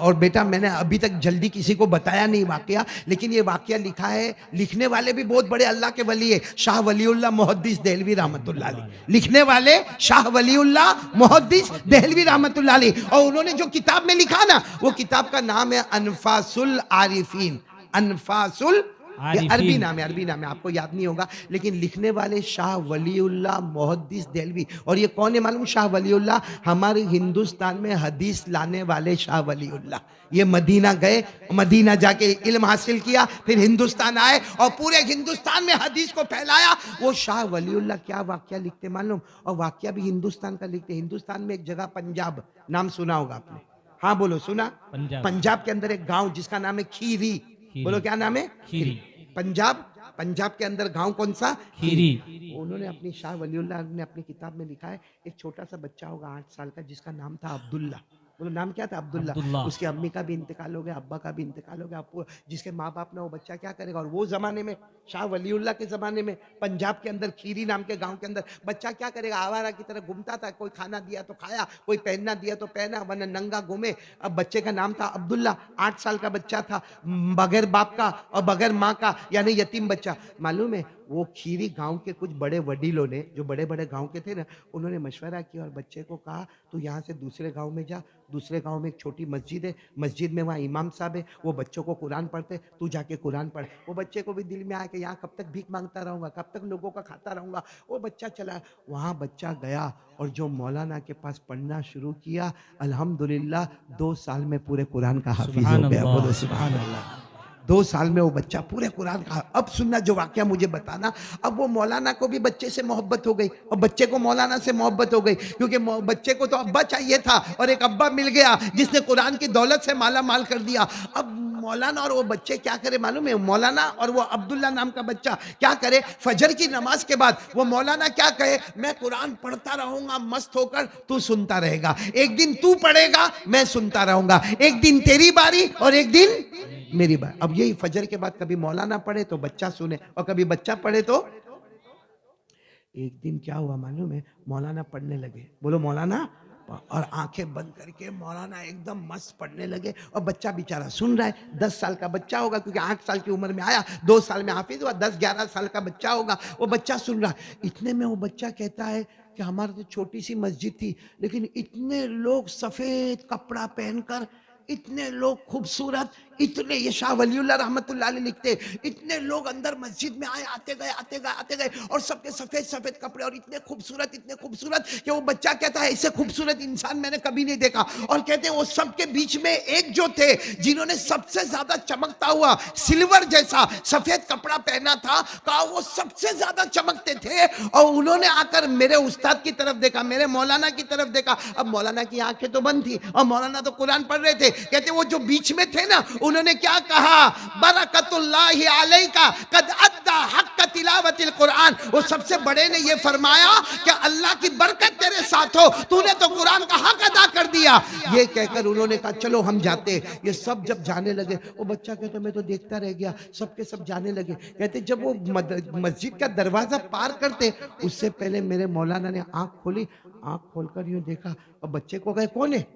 और बेटा, मैंने अभी तक जल्दी किसी को बताया नहीं वाक्या, लेकिन ये वाक्या लिखा है, लिखने वाले भी बहुत बड़े अल्लाह के वली है, शाह वलीउल्लाह मुहद्दिस देहलवी रहमतुल्लाह अलैह। लिखने वाले शाह वलीउल्लाह मुहद्दिस देहलवी रहमतुल्लाह अलैह। और उन्होंने जो किताब में लिखा ना, वो किताब का नाम है अनफासुल आरिफीन। अनफासुल, ये अरबी नाम है, आपको याद नहीं होगा, लेकिन लिखने वाले शाह वलीउल्लाह मुहद्दिस देहलवी। और ये कौन है मालूम? शाह वलीउल्लाह, हमारे हिंदुस्तान में हदीस लाने वाले शाह वलीउल्लाह। ये मदीना गए, मदीना जाके इल्म हासिल किया, फिर हिंदुस्तान आए और पूरे हिंदुस्तान में हदीस को फैलाया। वो शाह वलीउल्लाह क्या वाक्या लिखते मालूम? और वाक्या भी हिंदुस्तान का लिखते। हिंदुस्तान में एक जगह पंजाब, नाम सुना होगा आपने? हाँ बोलो, सुना? पंजाब के अंदर एक गांव जिसका नाम है खीरी। बोलो क्या नाम है? खीरी। पंजाब के अंदर गांव कौन सा? खीरी। उन्होंने अपनी शाह वलीउल्लाह ने अपनी किताब में लिखा है, एक छोटा सा बच्चा होगा 8 साल का, जिसका नाम था अब्दुल्ला। बोलो नाम क्या था? अब्दुल्ला। उसकी अम्मी का भी इंतकाल हो गया, अब्बा का भी इंतकाल हो गया। आपको जिसके माँ बाप ना, वो बच्चा क्या करेगा? और वो जमाने में, शाह वलीउल्लाह के जमाने में, पंजाब के अंदर खीरी नाम के गांव के अंदर बच्चा क्या करेगा? आवारा की तरह घूमता था। कोई खाना दिया तो खाया, कोई पहनना दिया तो पहना, वरना नंगा घूमे। अब बच्चे का नाम था अब्दुल्ला। 8 साल का बच्चा था, बगैर बाप का और बगैर माँ का, यानी यतीम बच्चा। मालूम है, वो खीरी गांव के कुछ बड़े वडीलों ने, जो बड़े बड़े गांव के थे ना, उन्होंने मशवरा किया और बच्चे को कहा, तू यहाँ से दूसरे गांव में जा। दूसरे गांव में एक छोटी मस्जिद है, मस्जिद में वहाँ इमाम साहब है, वो बच्चों को कुरान पढ़ते, तू जाके कुरान पढ़। वो बच्चे को भी दिल में आया कि यहाँ कब तक भीख मांगता रहूँगा, कब तक लोगों का खाता रहूँगा। वो बच्चा चला, वहाँ बच्चा गया और जो मौलाना के पास पढ़ना शुरू किया, अल्हम्दुलिल्लाह 2 साल में पूरे कुरान का हाफिज हो गया। बोलो सुभान अल्लाह। 2 साल में वो बच्चा पूरे कुरान का। अब सुनना जो वाक्या मुझे बताना। अब वो मौलाना को भी बच्चे से मोहब्बत हो गई और बच्चे को मौलाना से मोहब्बत हो गई, क्योंकि बच्चे को तो अब्बा चाहिए था और एक अब्बा मिल गया जिसने कुरान की दौलत से माला माल कर दिया। अब मौलाना और वो बच्चे क्या करे मालूम है? मौलाना और वो अब्दुल्ला नाम का बच्चा क्या करे? फजर की नमाज के बाद वो मौलाना क्या कहे? मैं कुरान पढ़ता रहूंगा मस्त होकर, तू सुनता रहेगा। एक दिन तू पढ़ेगा, मैं सुनता रहूंगा। एक दिन तेरी बारी और एक दिन मेरी बात। अब यही फजर के बाद कभी मौलाना पढ़े तो बच्चा सुने, और कभी बच्चा पढ़े तो। एक दिन क्या हुआ मालूम है? मौलाना पढ़ने लगे, बोलो मौलाना, और आंखें बंद करके मौलाना एकदम मस्त पढ़ने लगे और बच्चा बेचारा सुन रहा है। 10 साल का बच्चा होगा, क्योंकि 8 साल की उम्र में आया, 2 साल में हाफिज हुआ, 10-11 साल का बच्चा होगा। वो बच्चा सुन रहा है। इतने में वो बच्चा कहता है कि हमारी तो छोटी सी मस्जिद थी, लेकिन इतने लोग सफेद कपड़ा पहनकर, इतने लोग खूबसूरत, इतने, ये शाह वलीउल्लाह रहमतुल्लाह अलैह लिखते, इतने लोग अंदर मस्जिद में आए, आते गए और सबके सफेद सफेद कपड़े और इतने खूबसूरत कि वो बच्चा कहता है ऐसे खूबसूरत इंसान मैंने कभी नहीं देखा। और कहते हैं वो सबके बीच में एक जो थे, जिन्होंने सबसे ज्यादा चमकता हुआ सिल्वर जैसा सफेद कपड़ा पहना था, कहा वो सबसे ज्यादा चमकते थे। और उन्होंने आकर मेरे उस्ताद की तरफ देखा, मेरे मौलाना की तरफ देखा। अब मौलाना की आंखें तो बंद थी और मौलाना तो कुरान पढ़ रहे थे। कहते वो जो बीच में थे ना, उन्होंने क्या कहा? बरकतुल्लाहि अलैका कद अद्दा हक़ तिलावतिल कुरान। वो सबसे बड़े ने ये फरमाया कि अल्लाह की बरकत तेरे साथ हो, तूने तो कुरान का हक अदा कर दिया। ये कहकर उन्होंने कहा चलो हम जाते। ये सब जब जाने लगे, वो बच्चा कहता मैं तो देखता रह गया, सबके सब जाने लगे। कहते जब वो मस्जिद का दरवाजा पार करते, उससे पहले मेरे मौलाना ने आंख खोली, आंख खोलकर यूं देखा और बच्चे को कहे कौन है?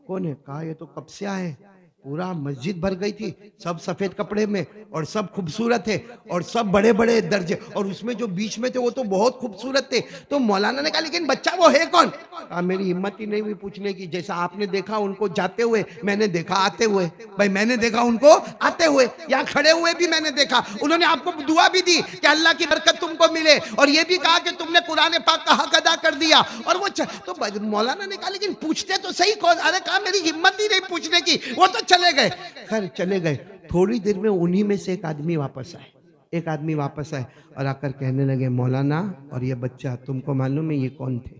कहा ये तो कब से आए। पूरा मस्जिद भर गई थी, सब सफेद कपड़े में और सब खूबसूरत थे और सब बड़े बड़े दर्जे, और उसमें जो बीच में थे वो तो बहुत खूबसूरत थे। तो मौलाना ने कहा लेकिन बच्चा वो है कौन? कहा मेरी हिम्मत ही नहीं हुई पूछने की। जैसा आपने देखा उनको जाते हुए, मैंने देखा आते हुए। भाई मैंने देखा उनको आते हुए, यहाँ खड़े हुए भी मैंने देखा। उन्होंने आपको दुआ भी दी कि अल्लाह की बरकत तुमको मिले, और ये भी कहा कि तुमने कुरान पाक का हक अदा कर दिया। और वो तो मौलाना ने कहा लेकिन पूछते तो सही कौन? अरे कहा मेरी हिम्मत ही नहीं पूछने की, वो तो चले गए। खैर चले गए। थोड़ी देर में उन्हीं में से एक आदमी वापस आए और आकर कहने लगे मौलाना और ये बच्चा, तुमको मालूम है ये कौन थे?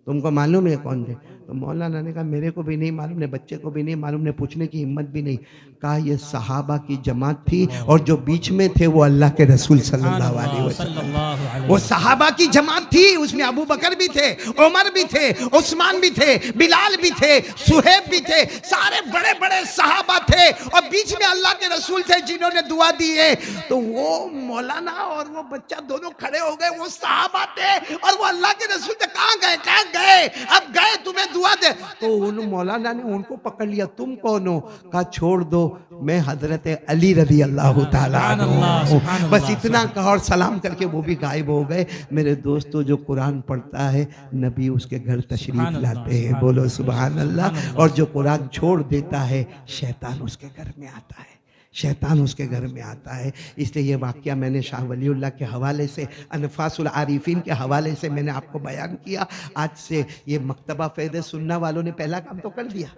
तुमको मालूम है कौन थे? तो मौलाना ने कहा मेरे को भी नहीं मालूम, ने बच्चे को भी नहीं मालूम, ने पूछने की हिम्मत भी नहीं। कहा ये सहाबा की जमात थी और जो बीच में थे वो अल्लाह के रसूल सल्लल्लाहु अलैहि वसल्लम। वो सहाबा की जमात थी, उसमें अबू बकर भी थे, उमर भी थे, उस्मान भी थे, बिलाल भी थे, सुहेब भी थे, सारे बड़े बड़े सहाबा थे और बीच में अल्लाह के रसूल थे जिन्होंने दुआ दी है। तो वो मौलाना और वो बच्चा दोनों खड़े हो गए, वो सहाबा थे और वो अल्लाह के रसूल थे। कहाँ गए, कहाँ गए, अब गए तुम्हें दुआ दे। तो उन मौलाना ने उनको पकड़ लिया, तुम कौन हो? कहा छोड़ दो, मैं हजरत अली रज़ी अल्लाह ताला अन्हु हूं। बस इतना कहा और सलाम करके वो भी गायब हो गए। मेरे दोस्तों, जो कुरान पढ़ता है नबी उसके घर तशरीफ लाते हैं, बोलो सुभान अल्लाह। और जो कुरान छोड़ देता है शैतान उसके घर में आता है, शैतान उसके घर में आता है। इसलिए ये वाक़या मैंने शाह वलीउल्लाह के हवाले से, अनफासुल आरिफीन के हवाले से मैंने आपको बयान किया। आज से ये मकतबा फ़ैज़ सुन्ना वालों ने पहला काम तो कर दिया।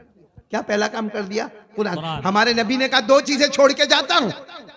क्या पहला काम कर दिया? कुरान। हमारे नबी ने कहा दो चीजें छोड़ के जाता हूं,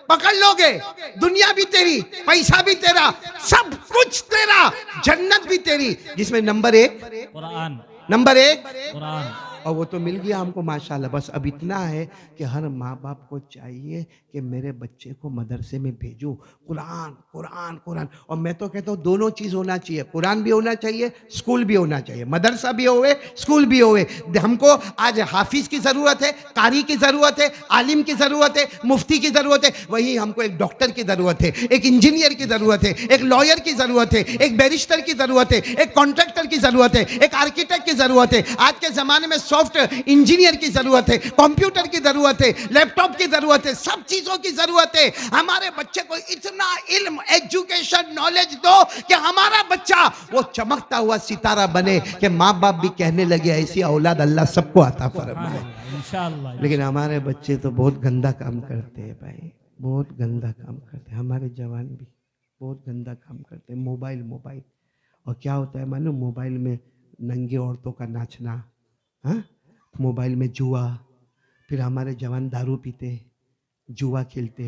पकड़ लोगे, दुनिया भी तेरी, पैसा भी तेरा, सब कुछ तेरा, जन्नत भी तेरी। जिसमें नंबर एक कुरान, नंबर एक कुरान। और वो तो मिल गया हमको माशाल्लाह। बस अब इतना है कि हर माँ बाप को चाहिए कि मेरे बच्चे को मदरसे में भेजूं, कुरान कुरान कुरान। और मैं तो कहता हूँ दोनों चीज़ होना चाहिए, कुरान भी होना चाहिए, स्कूल भी होना चाहिए, मदरसा भी होवे, स्कूल भी होवे। हमको आज हाफिज की ज़रूरत है, कारी की ज़रूरत है, आलिम की ज़रूरत है, मुफ्ती की ज़रूरत है। वहीं हमको एक डॉक्टर की ज़रूरत है, एक इंजीनियर की ज़रूरत है, एक लॉयर की ज़रूरत है, एक बैरिस्टर की ज़रूरत है, एक कॉन्ट्रैक्टर की ज़रूरत है, एक आर्किटेक्ट की ज़रूरत है। आज के ज़माने में सॉफ्ट इंजीनियर की जरूरत है, कंप्यूटर की जरूरत है, लैपटॉप की जरूरत है, सब चीजों की जरूरत है। हमारे बच्चे को इतना इल्म, एजुकेशन, नॉलेज दो कि हमारा बच्चा वो चमकता हुआ सितारा बने कि माँ बाप भी कहने लगे ऐसी औलाद अल्लाह सबको अता फरमाए इंशाअल्लाह। लेकिन हमारे बच्चे तो बहुत गंदा काम करते हैं भाई, बहुत गंदा काम करते हैं। हमारे जवान भी बहुत गंदा काम करते हैं। मोबाइल मोबाइल और क्या होता है मालूम? मोबाइल में नंगे औरतों का नाचना, हाँ, मोबाइल में जुआ, फिर हमारे जवान दारू पीते, जुआ खेलते,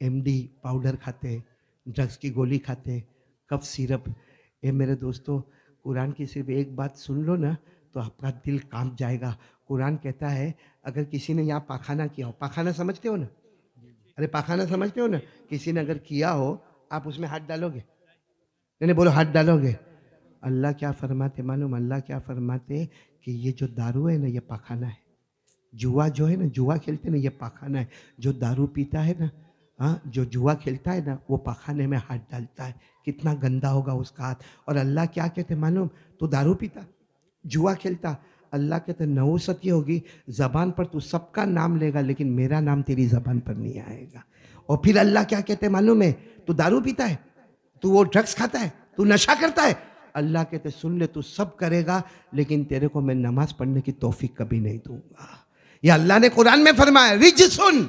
एमडी पाउडर खाते, ड्रग्स की गोली खाते, कफ सिरप। ये मेरे दोस्तों, कुरान की सिर्फ एक बात सुन लो ना तो आपका दिल कांप जाएगा। कुरान कहता है अगर किसी ने यहाँ पाखाना किया हो, पाखाना समझते हो ना? अरे पाखाना समझते हो ना? किसी ने अगर किया हो, आप उसमें हाथ डालोगे? नहीं बोलो, हाथ डालोगे? अल्लाह क्या फरमाते मालूम? अल्लाह क्या फरमाते कि ये जो दारू है ना ये पाखाना है, जुआ जो है ना, जुआ खेलते ना ये पाखाना है, जो दारू पीता है ना, हाँ, जो जुआ खेलता है ना वो पाखाने में हाथ डालता है। कितना गंदा होगा उसका हाथ। और अल्लाह क्या कहते मालूम? तू दारू पीता, जुआ खेलता, अल्लाह कहते नहुसती होगी, ज़बान पर तू सबका नाम लेगा लेकिन मेरा नाम तेरी ज़बान पर नहीं आएगा। और फिर अल्लाह क्या कहते मालूम है? तू दारू पीता है, तू वो ड्रग्स खाता है, तू नशा करता है, अल्लाह कहते सुन ले, तू सब करेगा लेकिन तेरे को मैं नमाज पढ़ने की तौफीक कभी नहीं दूंगा। ये अल्लाह ने कुरान में फरमाया, रिजसुन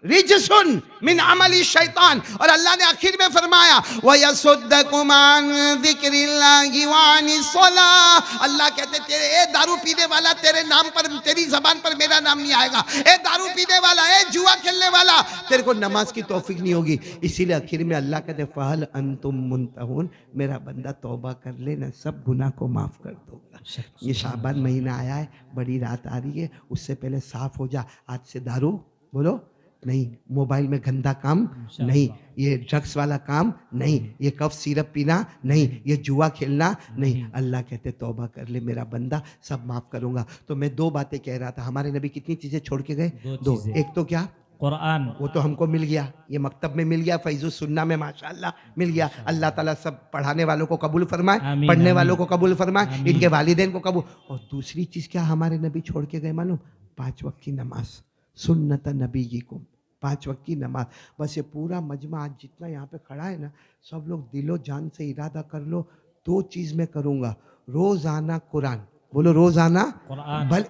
रिजसुन मिन अमली शैतान। और अल्लाह ने आखिर में फरमाया वयसुद्दकुम अन जिक्रिल्लाहि व अनिस सलाह। अल्लाह कहते तेरे ए दारू पीने वाला, तेरे नाम पर, तेरी जबान पर मेरा नाम नहीं आएगा। ए दारू पीने वाला, ए जुआ खेलने वाला, तेरे को नमाज की तौफीक नहीं होगी। इसीलिए आखिर में अल्लाह कहते फहल अंतुम मुंतहुन, मेरा बंदा तौबा कर ले, ना सब गुनाह को माफ़ कर दूंगा। ये शाबान महीना आया है, बड़ी रात आ रही है, उससे पहले साफ हो जा। आज से दारू बोलो नहीं, मोबाइल में गंदा काम नहीं, ये ड्रग्स वाला काम नहीं, ये कफ सिरप पीना नहीं, ये जुआ खेलना नहीं। अल्लाह कहते तौबा कर ले मेरा बंदा, सब माफ़ करूंगा। तो मैं दो बातें कह रहा था। हमारे नबी कितनी चीज़ें छोड़ के गए? दो। एक तो क्या? कुरान, वो तो हमको मिल गया, ये मकतब में मिल गया, फैज़ुस सुन्ना में माशाअल्लाह मिल गया। अल्लाह ताला सब पढ़ाने वालों को कबूल फरमाए, पढ़ने वालों को कबूल फरमाए, इनके वालिदैन को कबूल। और दूसरी चीज़ क्या हमारे नबी छोड़ के गए मालूम? 5 वक्त की नमाज, सुन्नत नबी को, 5 वक्त की नमाज। बस ये पूरा मजमा आज जितना यहाँ पे खड़ा है ना, सब लोग दिलो जान से इरादा कर लो, 2 चीज़ मैं करूँगा। रोज़ाना कुरान, बोलो रोज़ाना,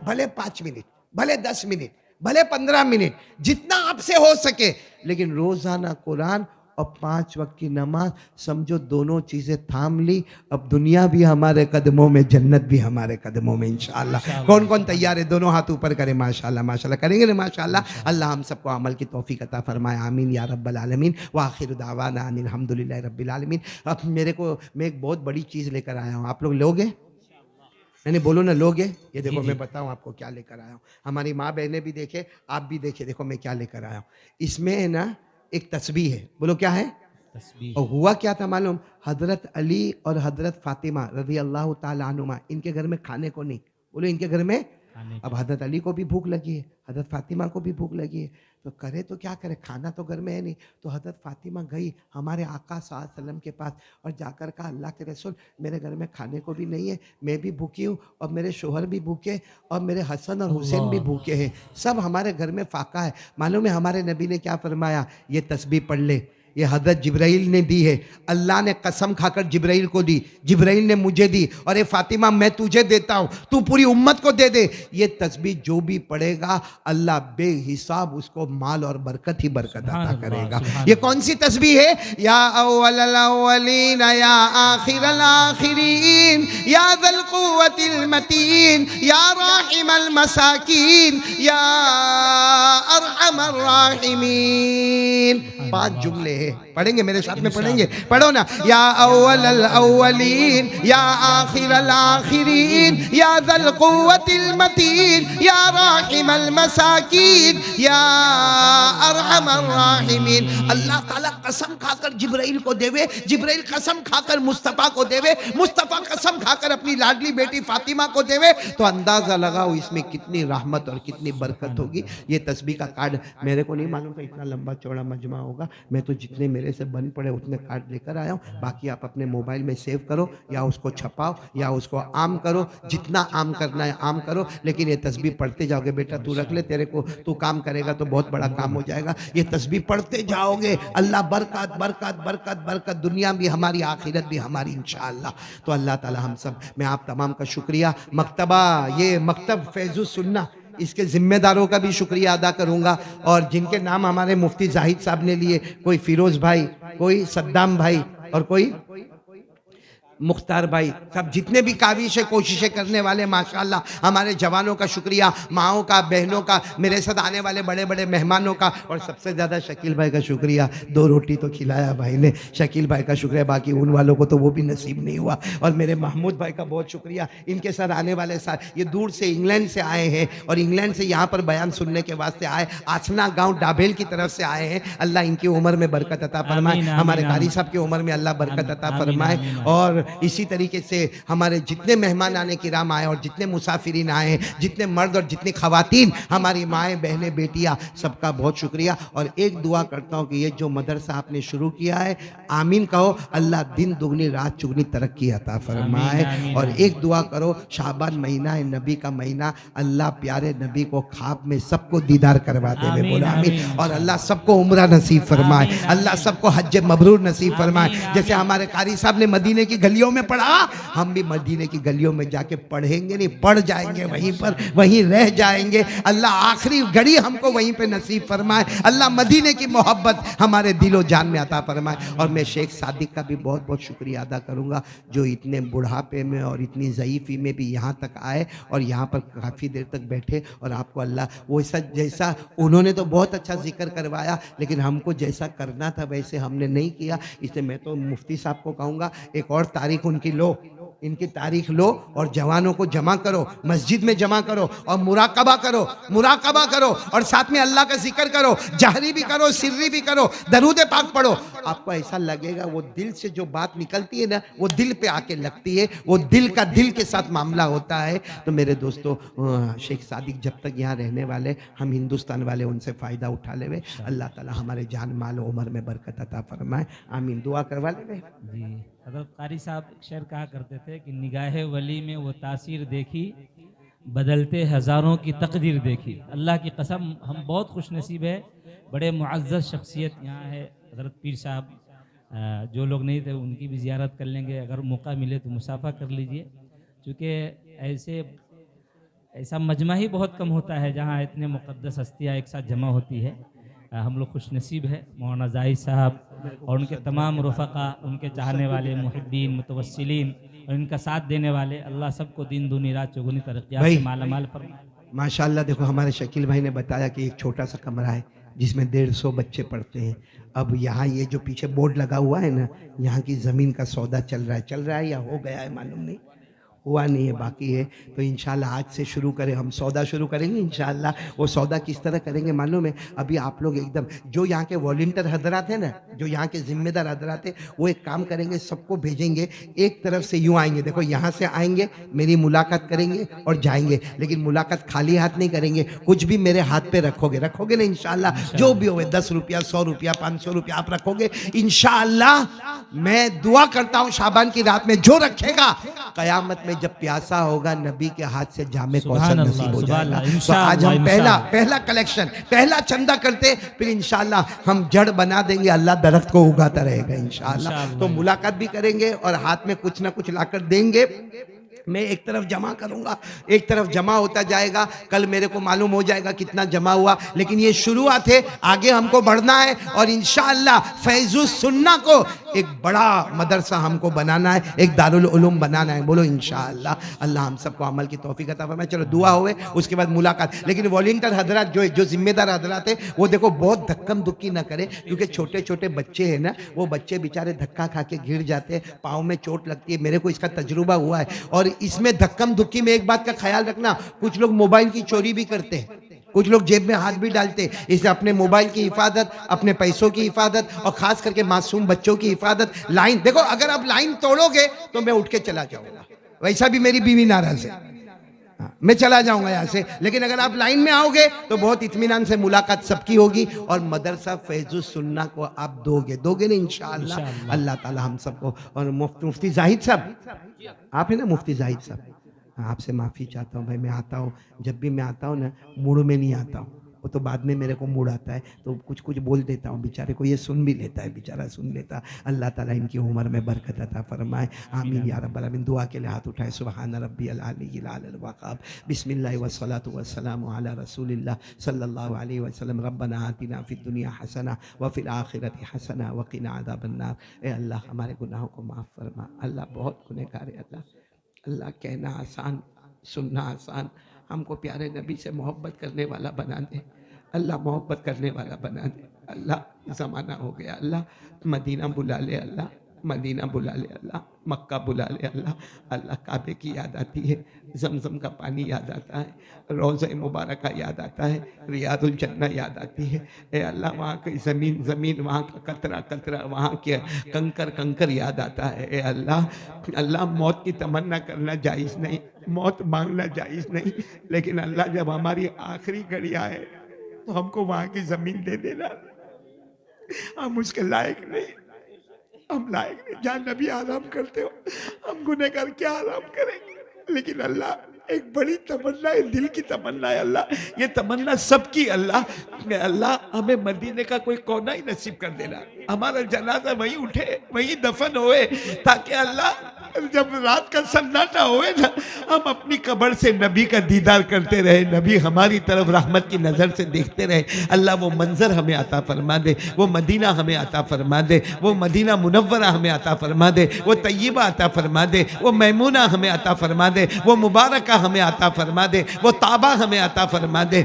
भले 5 मिनट, भले 10 मिनट, भले 15 मिनट, जितना आपसे हो सके, लेकिन रोज़ाना कुरान और 5 वक्त की नमाज। समझो दोनों चीज़ें थाम ली, अब दुनिया भी हमारे कदमों में, जन्नत भी हमारे कदमों में इंशाअल्लाह। कौन कौन तैयार है? दोनों हाथ ऊपर करें। माशाअल्लाह माशाअल्लाह करेंगे ना माशाअल्लाह। अल्लाह हम सबको अमल की तौफीक अता फरमाए, आमीन या रब्बल आलमीन। व आखिर दावाना अनिल हम्दुलिल्लाहि रब्बिल आलमीन। अब मैं एक बहुत बड़ी चीज़ लेकर आया हूँ, आप लोग लोगे? नहीं नहीं, बोलो ना, लोग ये देखो जी, मैं जी। बताऊं आपको क्या लेकर आया हूँ। हमारी माँ बहनें भी देखे, आप भी देखे, देखो मैं क्या लेकर आया हूँ। इसमें है ना एक तस्बीह है, बोलो क्या है। और तस्बीह। हुआ क्या था मालूम, हजरत अली और हजरत फातिमा रजी अल्लाह ताला अन्हुमा, इनके घर में खाने को नहीं, बोलो इनके घर में। खाने अब को। हजरत अली को भी भूख लगी है, हजरत फातिमा को भी भूख लगी है, तो करे तो क्या करे, खाना तो घर में है नहीं। तो हजरत फातिमा गई हमारे आका सल्लल्लाहु अलैहि वसल्लम के पास और जाकर कहा, अल्लाह के रसूल मेरे घर में खाने को भी नहीं है, मैं भी भूखी हूँ और मेरे शोहर भी भूखे और मेरे हसन और हुसैन भी अल्लाह। भूखे हैं, सब हमारे घर में फाका है। मालूम है हमारे नबी ने क्या फरमाया, ये तस्बीह पढ़ ले, ये हजरत जिब्राइल ने दी है, अल्लाह ने कसम खाकर जिब्राइल को दी, जिब्राइल ने मुझे दी, और ये फातिमा मैं तुझे देता हूं, तू पूरी उम्मत को दे दे। ये तस्बीह जो भी पढ़ेगा अल्लाह बेहिसाब उसको माल और बरकत ही बरकत सुभान अता अल्लाह, करेगा। सुभान ये अल्लाह। कौन सी तस्बीह है, या अव्वलल अव्वलीन या आखिरल आखिरीन या ज़ल कुव्वतिल मतीन या राहिमल मसाकीन या अरहमर राहिमीन। सुभान 5 अल्लाह। जुमले हैं, पढ़ेंगे मेरे साथ में, पढ़ेंगे, इंशाअल्लाह। पढ़ो ना। या अव्वलल अव्वलीन या आखिरल आखिरीन या ज़ल कुव्वतिल मतीन या राहिमल मसाकीन या अरहमर राहिमीन। अल्लाह ताला कसम खाकर जिब्राइल को देवे, जिब्राइल कसम खाकर मुस्तफ़ा को देवे, मुस्तफ़ा कसम खाकर अपनी लाडली बेटी फातिमा को देवे, तो अंदाजा लगाओ इसमें कितनी रहमत और कितनी बरकत होगी। ये तस्बीह का कार्ड मेरे को नहीं मालूम था इतना लंबा चौड़ा मजमा होगा, मैं तो जितने मेरे से बन पड़े उतने कार्ड लेकर आया हूँ। बाकी आप अपने मोबाइल में सेव करो या उसको छपाओ या उसको आम करो, जितना आम करना है आम करो, लेकिन ये तस्बीह पढ़ते जाओगे। बेटा तू रख ले, तेरे को तू काम करेगा तो बहुत बड़ा काम हो जाएगा। ये तस्बीह पढ़ते जाओगे, अल्लाह बरकत बरकत बरकत बरकत, दुनिया भी हमारी आखिरत भी हमारी इंशाअल्लाह। तो अल्लाह ताला हम सब, मैं आप तमाम का शुक्रिया, मकतबा ये मकतब फैज़ुस सुन्ना इसके जिम्मेदारों का भी शुक्रिया अदा करूंगा, और जिनके नाम हमारे मुफ्ती जाहिद साहब ने लिए, कोई फिरोज भाई, कोई सद्दाम भाई और कोई मुख्तार भाई, सब जितने भी काविशें कोशिशें करने वाले माशाल्लाह, हमारे जवानों का शुक्रिया, माओं का, बहनों का, मेरे साथ आने वाले बड़े बड़े मेहमानों का, और सबसे ज़्यादा शकील भाई का शुक्रिया, 2 रोटी तो खिलाया भाई ने, शकील भाई का शुक्रिया, बाकी उन वालों को तो वो भी नसीब नहीं हुआ। और मेरे महमूद भाई का बहुत शुक्रिया, इनके साथ आने वाले साथ ये दूर से इंग्लैंड से आए हैं और इंग्लैंड से यहाँ पर बयान सुनने के वास्ते आए, आसना गाँव डाबेल की तरफ से आए हैं। अल्लाह इनकी उम्र में बरकत अता फरमाए, आमीन, हमारे आमीन, कारी आमीन। साहब की उम्र में अल्लाह बरकत अता आमीन, फरमाए। आमीन, आमीन। और इसी तरीके से हमारे जितने मेहमान आने की राम आए और जितने मुसाफिरीन आए हैं, जितने मर्द और जितनी खवातीन, हमारी माएँ बहनें बेटियाँ, सबका बहुत शुक्रिया। और एक दुआ करता हूँ कि ये जो मदरसा आपने शुरू किया है, आमीन कहो, अल्लाह दिन दुगनी रात चुगनी तरक्की अता फरमाए। आमीन, आमीन, और आमीन। एक दुआ करो, शाबान महीना है, नबी का महीना, अल्लाह प्यारे नबी को ख्वाब में सबको दीदार करवा दे, आमीन, बोलो आमीन। आमीन। और अल्लाह सबको उम्रा नसीब फरमाए, आमीन, अल्लाह आमीन। सबको हज मबरूर नसीब फरमाए। आमीन, जैसे आमीन। हमारे कारी साहब ने मदीने की गलियों में पढ़ा, हम भी मदीने की गलियों में जाके पढ़ेंगे, नहीं पढ़ जाएंगे, वहीं पर वहीं रह जाएंगे। अल्लाह आखिरी घड़ी हमको वहीं पे नसीब फरमाए, अल्लाह मदीने की मोहब्बत हमारे दिलो जान में अता फरमाए। और मैं शेख सादिक का भी बहुत बहुत शुक्रिया अदा करूँगा, जो इतने बुढ़ापे में और इतनी ज़ईफ़ी में भी यहाँ तक आए और यहाँ पर काफ़ी देर तक बैठे, और आपको अल्लाह वैसा, जैसा उन्होंने तो बहुत अच्छा जिक्र करवाया, लेकिन हमको जैसा करना था वैसे हमने नहीं किया। इसलिए मैं तो मुफ्ती साहब को कहूँगा, एक और तारीख उनकी लो, इनकी तारीख लो और जवानों को जमा करो, मस्जिद में जमा करो और मुराकबा करो, मुराकबा करो, और साथ में अल्लाह का जिक्र करो, जहरी भी करो, सिर्री भी करो, दरूद पाक पढ़ो। आपको ऐसा लगेगा वो दिल से जो बात निकलती है ना, वो दिल पे आके लगती है, वो दिल का दिल के साथ मामला होता है। तो मेरे दोस्तों, शेख सादिक जब तक यहाँ रहने वाले, हम हिंदुस्तान वाले उनसे फ़ायदा उठा लेवे। अल्लाह ताला हमारे जान माल उम्र में बरकत अता फरमाए, आमीन। दुआ करवा लेवे। जी, हज़रत कारी साहब एक शेर कहा करते थे कि निगाह वली में वो तासीर देखी, बदलते हज़ारों की तकदीर देखी। अल्लाह की कसम, हम बहुत खुश नसीब है, बड़े मुअज़्ज़ज़ शख्सियत यहाँ है हज़रत पीर साहब। जो लोग नहीं थे उनकी भी ज़ियारत कर लेंगे, अगर मौका मिले तो मुसाफ़ा कर लीजिए, क्योंकि ऐसा मजमा ही बहुत कम होता है जहाँ इतने मुक़द्दस हस्तियाँ एक साथ जमा होती है। हम लोग खुश नसीब है, मौलाना जाहिद साहब और उनके तमाम रफ़क़ा, उनके चाहने वाले मुहिब्बीन, मुतवस्सिलीन और इनका साथ देने वाले, अल्लाह सबको दिन दूनी रात चौगुनी तरक्कियात से मालामाल फरमाए। माशाल्लाह, देखो हमारे शकील भाई ने बताया कि एक छोटा सा कमरा है जिसमें 150 बच्चे पढ़ते हैं। अब यहाँ ये जो पीछे बोर्ड लगा हुआ है ना, यहाँ की ज़मीन का सौदा चल रहा है या हो गया है मालूम नहीं, हुआ नहीं है, बाकी है। तो इंशाल्लाह आज से शुरू करें, हम सौदा शुरू करेंगे इंशाल्लाह। वो सौदा किस तरह करेंगे मालूम है? अभी आप लोग एकदम जो यहाँ के वॉलंटियर हजरात हैं ना, जो यहाँ के जिम्मेदार हजरात हैं, वो एक काम करेंगे, सबको भेजेंगे। एक तरफ से यूँ आएंगे, देखो यहाँ से आएंगे, मेरी मुलाकात करेंगे और जाएंगे, लेकिन मुलाकात खाली हाथ नहीं करेंगे, कुछ भी मेरे हाथ पे रखोगे ना इंशाल्लाह, जो भी हो, 10 रुपया, 100 रुपया, 500 रुपया आप रखोगे इंशाल्लाह। मैं दुआ करता हूँ शाबान की रात में जो रखेगा, कयामत में जब प्यासा होगा, नबी के हाथ से जामे कौसर नसीब हो जाएगा। तो आज हम पहला कलेक्शन, पहला चंदा करते, फिर इंशाल्लाह हम जड़ बना देंगे, अल्लाह दरख्त को उगाता रहेगा इंशाल्लाह। तो मुलाकात भी करेंगे और हाथ में कुछ ना कुछ लाकर देंगे। मैं एक तरफ जमा करूंगा, एक तरफ जमा होता जाएगा, कल मेरे को मालूम हो जाएगा कितना जमा हुआ, लेकिन ये शुरुआत है, आगे हमको बढ़ना है और इंशाअल्लाह फैजुस सुन्ना को एक बड़ा मदरसा हमको बनाना है, एक दारुल उलूम बनाना है। बोलो इंशाअल्लाह। अल्लाह हम सबको अमल की तौफीक अता फरमाए। चलो दुआ होवे, उसके बाद मुलाकात। लेकिन वॉलंटियर हजरात जो जिम्मेदार हजरात है, वो देखो बहुत धक्कम दुक्की ना करे, क्योंकि छोटे छोटे बच्चे हैं ना, वो बच्चे बेचारे धक्का खा के गिर जाते हैं, पाँव में चोट लगती है। मेरे को इसका तजुर्बा हुआ है। और इसमें धक्कम दुक्की में एक बात का ख्याल रखना, कुछ लोग मोबाइल की चोरी भी करते हैं, कुछ लोग जेब में हाथ भी डालते हैं। इससे अपने मोबाइल की हिफाजत, अपने पैसों की हिफाजत और खास करके मासूम बच्चों की हिफाजत। लाइन देखो, अगर आप लाइन तोड़ोगे तो मैं उठ के चला जाऊंगा, वैसा भी मेरी बीवी नाराज है, मैं चला जाऊंगा यहाँ से। लेकिन अगर आप लाइन में आओगे तो बहुत इत्मीनान से मुलाकात सबकी होगी और मदरसा फैजुस सुन्ना को आप दोगे ना इंशाअल्लाह। अल्लाह ताला हम सबको। और मुफ्ती जाहिद साहब, आप है ना मुफ्ती जाहिद साहब, आपसे माफ़ी चाहता हूँ भाई। मैं आता हूँ, जब भी मैं आता हूँ ना, मूड में नहीं आता हूँ, वो तो बाद में मेरे को मूड आता है तो कुछ कुछ बोल देता हूँ। बेचारे को ये सुन भी लेता है, बेचारा सुन लेता। अल्लाह ताला इनकी उम्र में बरकत अता फरमाए, आमीन या रब्बल आमीन। दुआ के लिए हाथ उठाए। सुबहान रब्बियल अलीय्यिल आलिल वक़ाब, बिस्मिल्लाह वस्सलातु वस्सलामु अला रसूलिल्लाह सल्लल्लाहु अलैहि वसल्लम। रब्बना आतिना फिद दुनिया हसना व फिल आखिरति हसना व क़िना अज़ाबन्नार। ए अल्लाह हमारे गुनाहों को माफ़ फरमा। अल्लाह बहुत गुनहगार है अल्लाह। अल्लाह कहना आसान, सुनना आसान। हमको प्यारे नबी से मोहब्बत करने वाला बना दे अल्लाह, मोहब्बत करने वाला बना दे अल्लाह। ज़माना हो गया अल्लाह, मदीना बुला ले अल्लाह, मदीना बुला ले अल्लाह, मक्का बुला ले अल्लाह। अल्लाह काबे की याद आती है, जमजम का पानी याद आता है, रोज़े मुबारक याद आता है, रियादुल जन्ना याद आती है। ए अल्लाह वहाँ की ज़मीन ज़मीन, वहाँ का कतरा कतरा, वहाँ के कंकर कंकर याद आता है। ए अल्लाह, अल्लाह मौत की तमन्ना करना जायज़ नहीं, मौत मांगना जायज़ नहीं, लेकिन अल्लाह जब हमारी आखिरी घड़ी आए तो हमको वहाँ की ज़मीन दे देना। हम उसके लायक नहीं, हम लायक नहीं। जहाँ नबी आराम करते हो, हम गुनहगार क्या आराम करेंगे? लेकिन अल्लाह एक बड़ी तमन्ना है, दिल की तमन्ना है अल्लाह, ये तमन्ना सबकी अल्लाह। अल्लाह हमें मदीने का कोई कोना ही नसीब कर देना, हमारा जनाजा वहीं उठे, वहीं दफन होए, ताकि अल्लाह जब रात का सन्नाटा होए ना, हम अपनी कब्र से नबी का दीदार करते रहे, नबी हमारी तरफ रहमत की नज़र से देखते रहे। अल्लाह वो मंजर हमें अता फरमा दे, वो मदीना हमें अता फरमा दे, वो मदीना मुनव्वरा हमें अता फरमा दे, वो तय्यबा अता फरमा दे, वो मैमूना हमें अता फरमा दे, वो मुबारका हमें अता फरमा दे, वो ताबा हमें अता फरमा दे।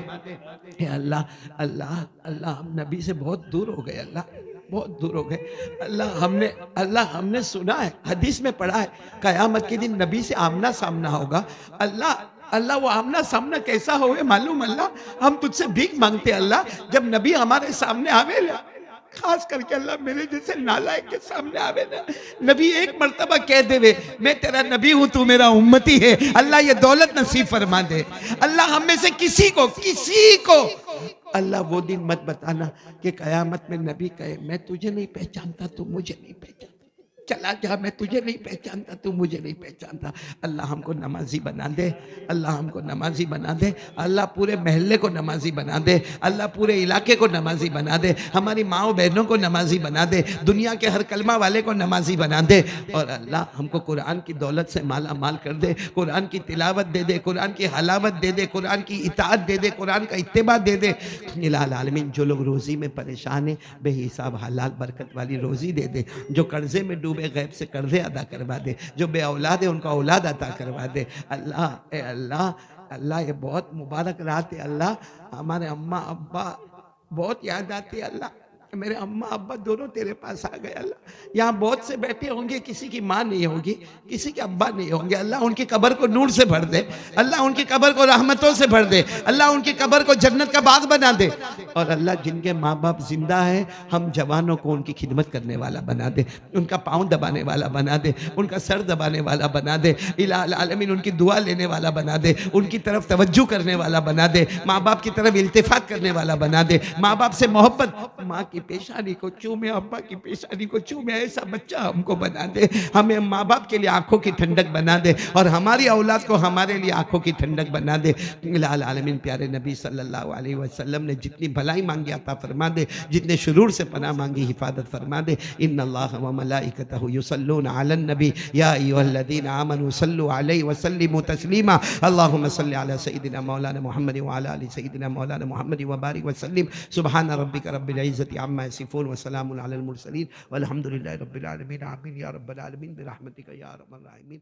अल्लाह अल्लाह अल्लाह, हम नबी से बहुत दूर हो गए अल्लाह, बहुत दूर हो गए अल्लाह। हमने सुना है, हदीस में पढ़ा है, कयामत के दिन नबी से आमना सामना होगा। अल्लाह अल्लाह, वो आमना सामना कैसा होवे मालूम अल्लाह? हम तुझसे भीख मांगते अल्लाह, जब नबी हमारे सामने आवे ना, खास करके अल्लाह मेरे जैसे नालायक के सामने आवे ना, नबी एक मर्तबा कह देवे, मैं तेरा नबी हूं, तू मेरा उम्मती है, अल्लाह ये दौलत नसीब फरमा दे। अल्लाह हम में से किसी को अल्लाह वो दिन मत बताना कि कयामत में नबी कहे, मैं तुझे नहीं पहचानता, तू मुझे नहीं पहचानता, चला जा, मैं तुझे नहीं पहचानता, तू मुझे नहीं पहचानता। अल्लाह हमको नमाजी बना दे, अल्लाह हमको नमाजी बना दे, अल्लाह पूरे महल्ले को नमाजी बना दे, अल्लाह पूरे इलाके को नमाजी बना दे, हमारी माओ बहनों को नमाजी बना दे, दुनिया के हर कलमा वाले को नमाजी बना दे। और अल्लाह हमको कुरान की दौलत से माला माल कर दे, कुरान की तिलावत दे दे, कुरान की हलावत दे दे, कुरान की इताअत दे दे, कुरान का इत्तिबा दे दे। इलाल आलमीन, जो लोग रोज़ी में परेशान है, बेहिसाब हलाल बरकत वाली रोज़ी दे दे, जो कर्जे में डूबे गैब से कर्जे अदा करवा दे, जो बे औलाद है उनका औलाद अता करवा दे। अल्लाह ए अल्लाह अल्लाह, ये बहुत मुबारक रात है अल्लाह, हमारे अम्मा अब्बा बहुत याद आती है अल्लाह, मेरे अम्मा अब्बा दोनों तेरे पास आ गए अल्लाह। यहाँ बहुत से बैठे होंगे, किसी की माँ नहीं होगी, किसी के अब्बा नहीं होंगे, अल्लाह उनकी कब्र को नूर से भर दे, अल्लाह उनकी कब्र को रहमतों से भर दे, अल्लाह उनकी कब्र को जन्नत का बाग बना दे। और अल्लाह जिनके माँ बाप जिंदा है, हम जवानों को उनकी खिदमत करने वाला बना दे, उनका पाँव दबाने वाला बना दे, उनका सर दबाने वाला बना दे, इलाह आलमीन उनकी दुआ लेने वाला बना दे, उनकी तरफ तवज्जो करने वाला बना दे, माँ बाप की तरफ इल्तिफात करने वाला बना दे, माँ बाप से मोहब्बत, माँ की पेशानी को चूमे, अब्बा की पेशानी को चूमे, ऐसा बच्चा हमको बना दे। हमें माँ बाप के लिए आंखों की ठंडक बना दे और हमारी औलाद को हमारे लिए आंखों की ठंडक बना दे। इलाह आलमीन प्यारे नबी सल्लल्लाहु अलैहि वसल्लम ने जितनी भलाई मांगी अता फरमा दे, जितने शुरूर से पनाह मांगी हिफाजत फरमा दे। इन्नल्लाह व मलाइकतहु युसल्लूना अलन नबी या अय्युहल्लज़ीना आमनू सल्लु अलैहि व सल्लिमू तस्लीमा। अल्लाहुम्मा सल्लि अला सय्यिदिना मौलाना मुहम्मद व अला आलि सय्यिदिना मौलाना मुहम्मद व बारिक व सल्लिम। सुब्हान रब्बिका रब्बिल इज़्ज़ति अम्मा यसिफून व सलामुन अलल मुरसलीन वल्हम्दुलिल्लाहि रब्बिल आलमीन। आमीन या रब्बल आलमीन बिरहमतिका या अरहमर राहिमीन।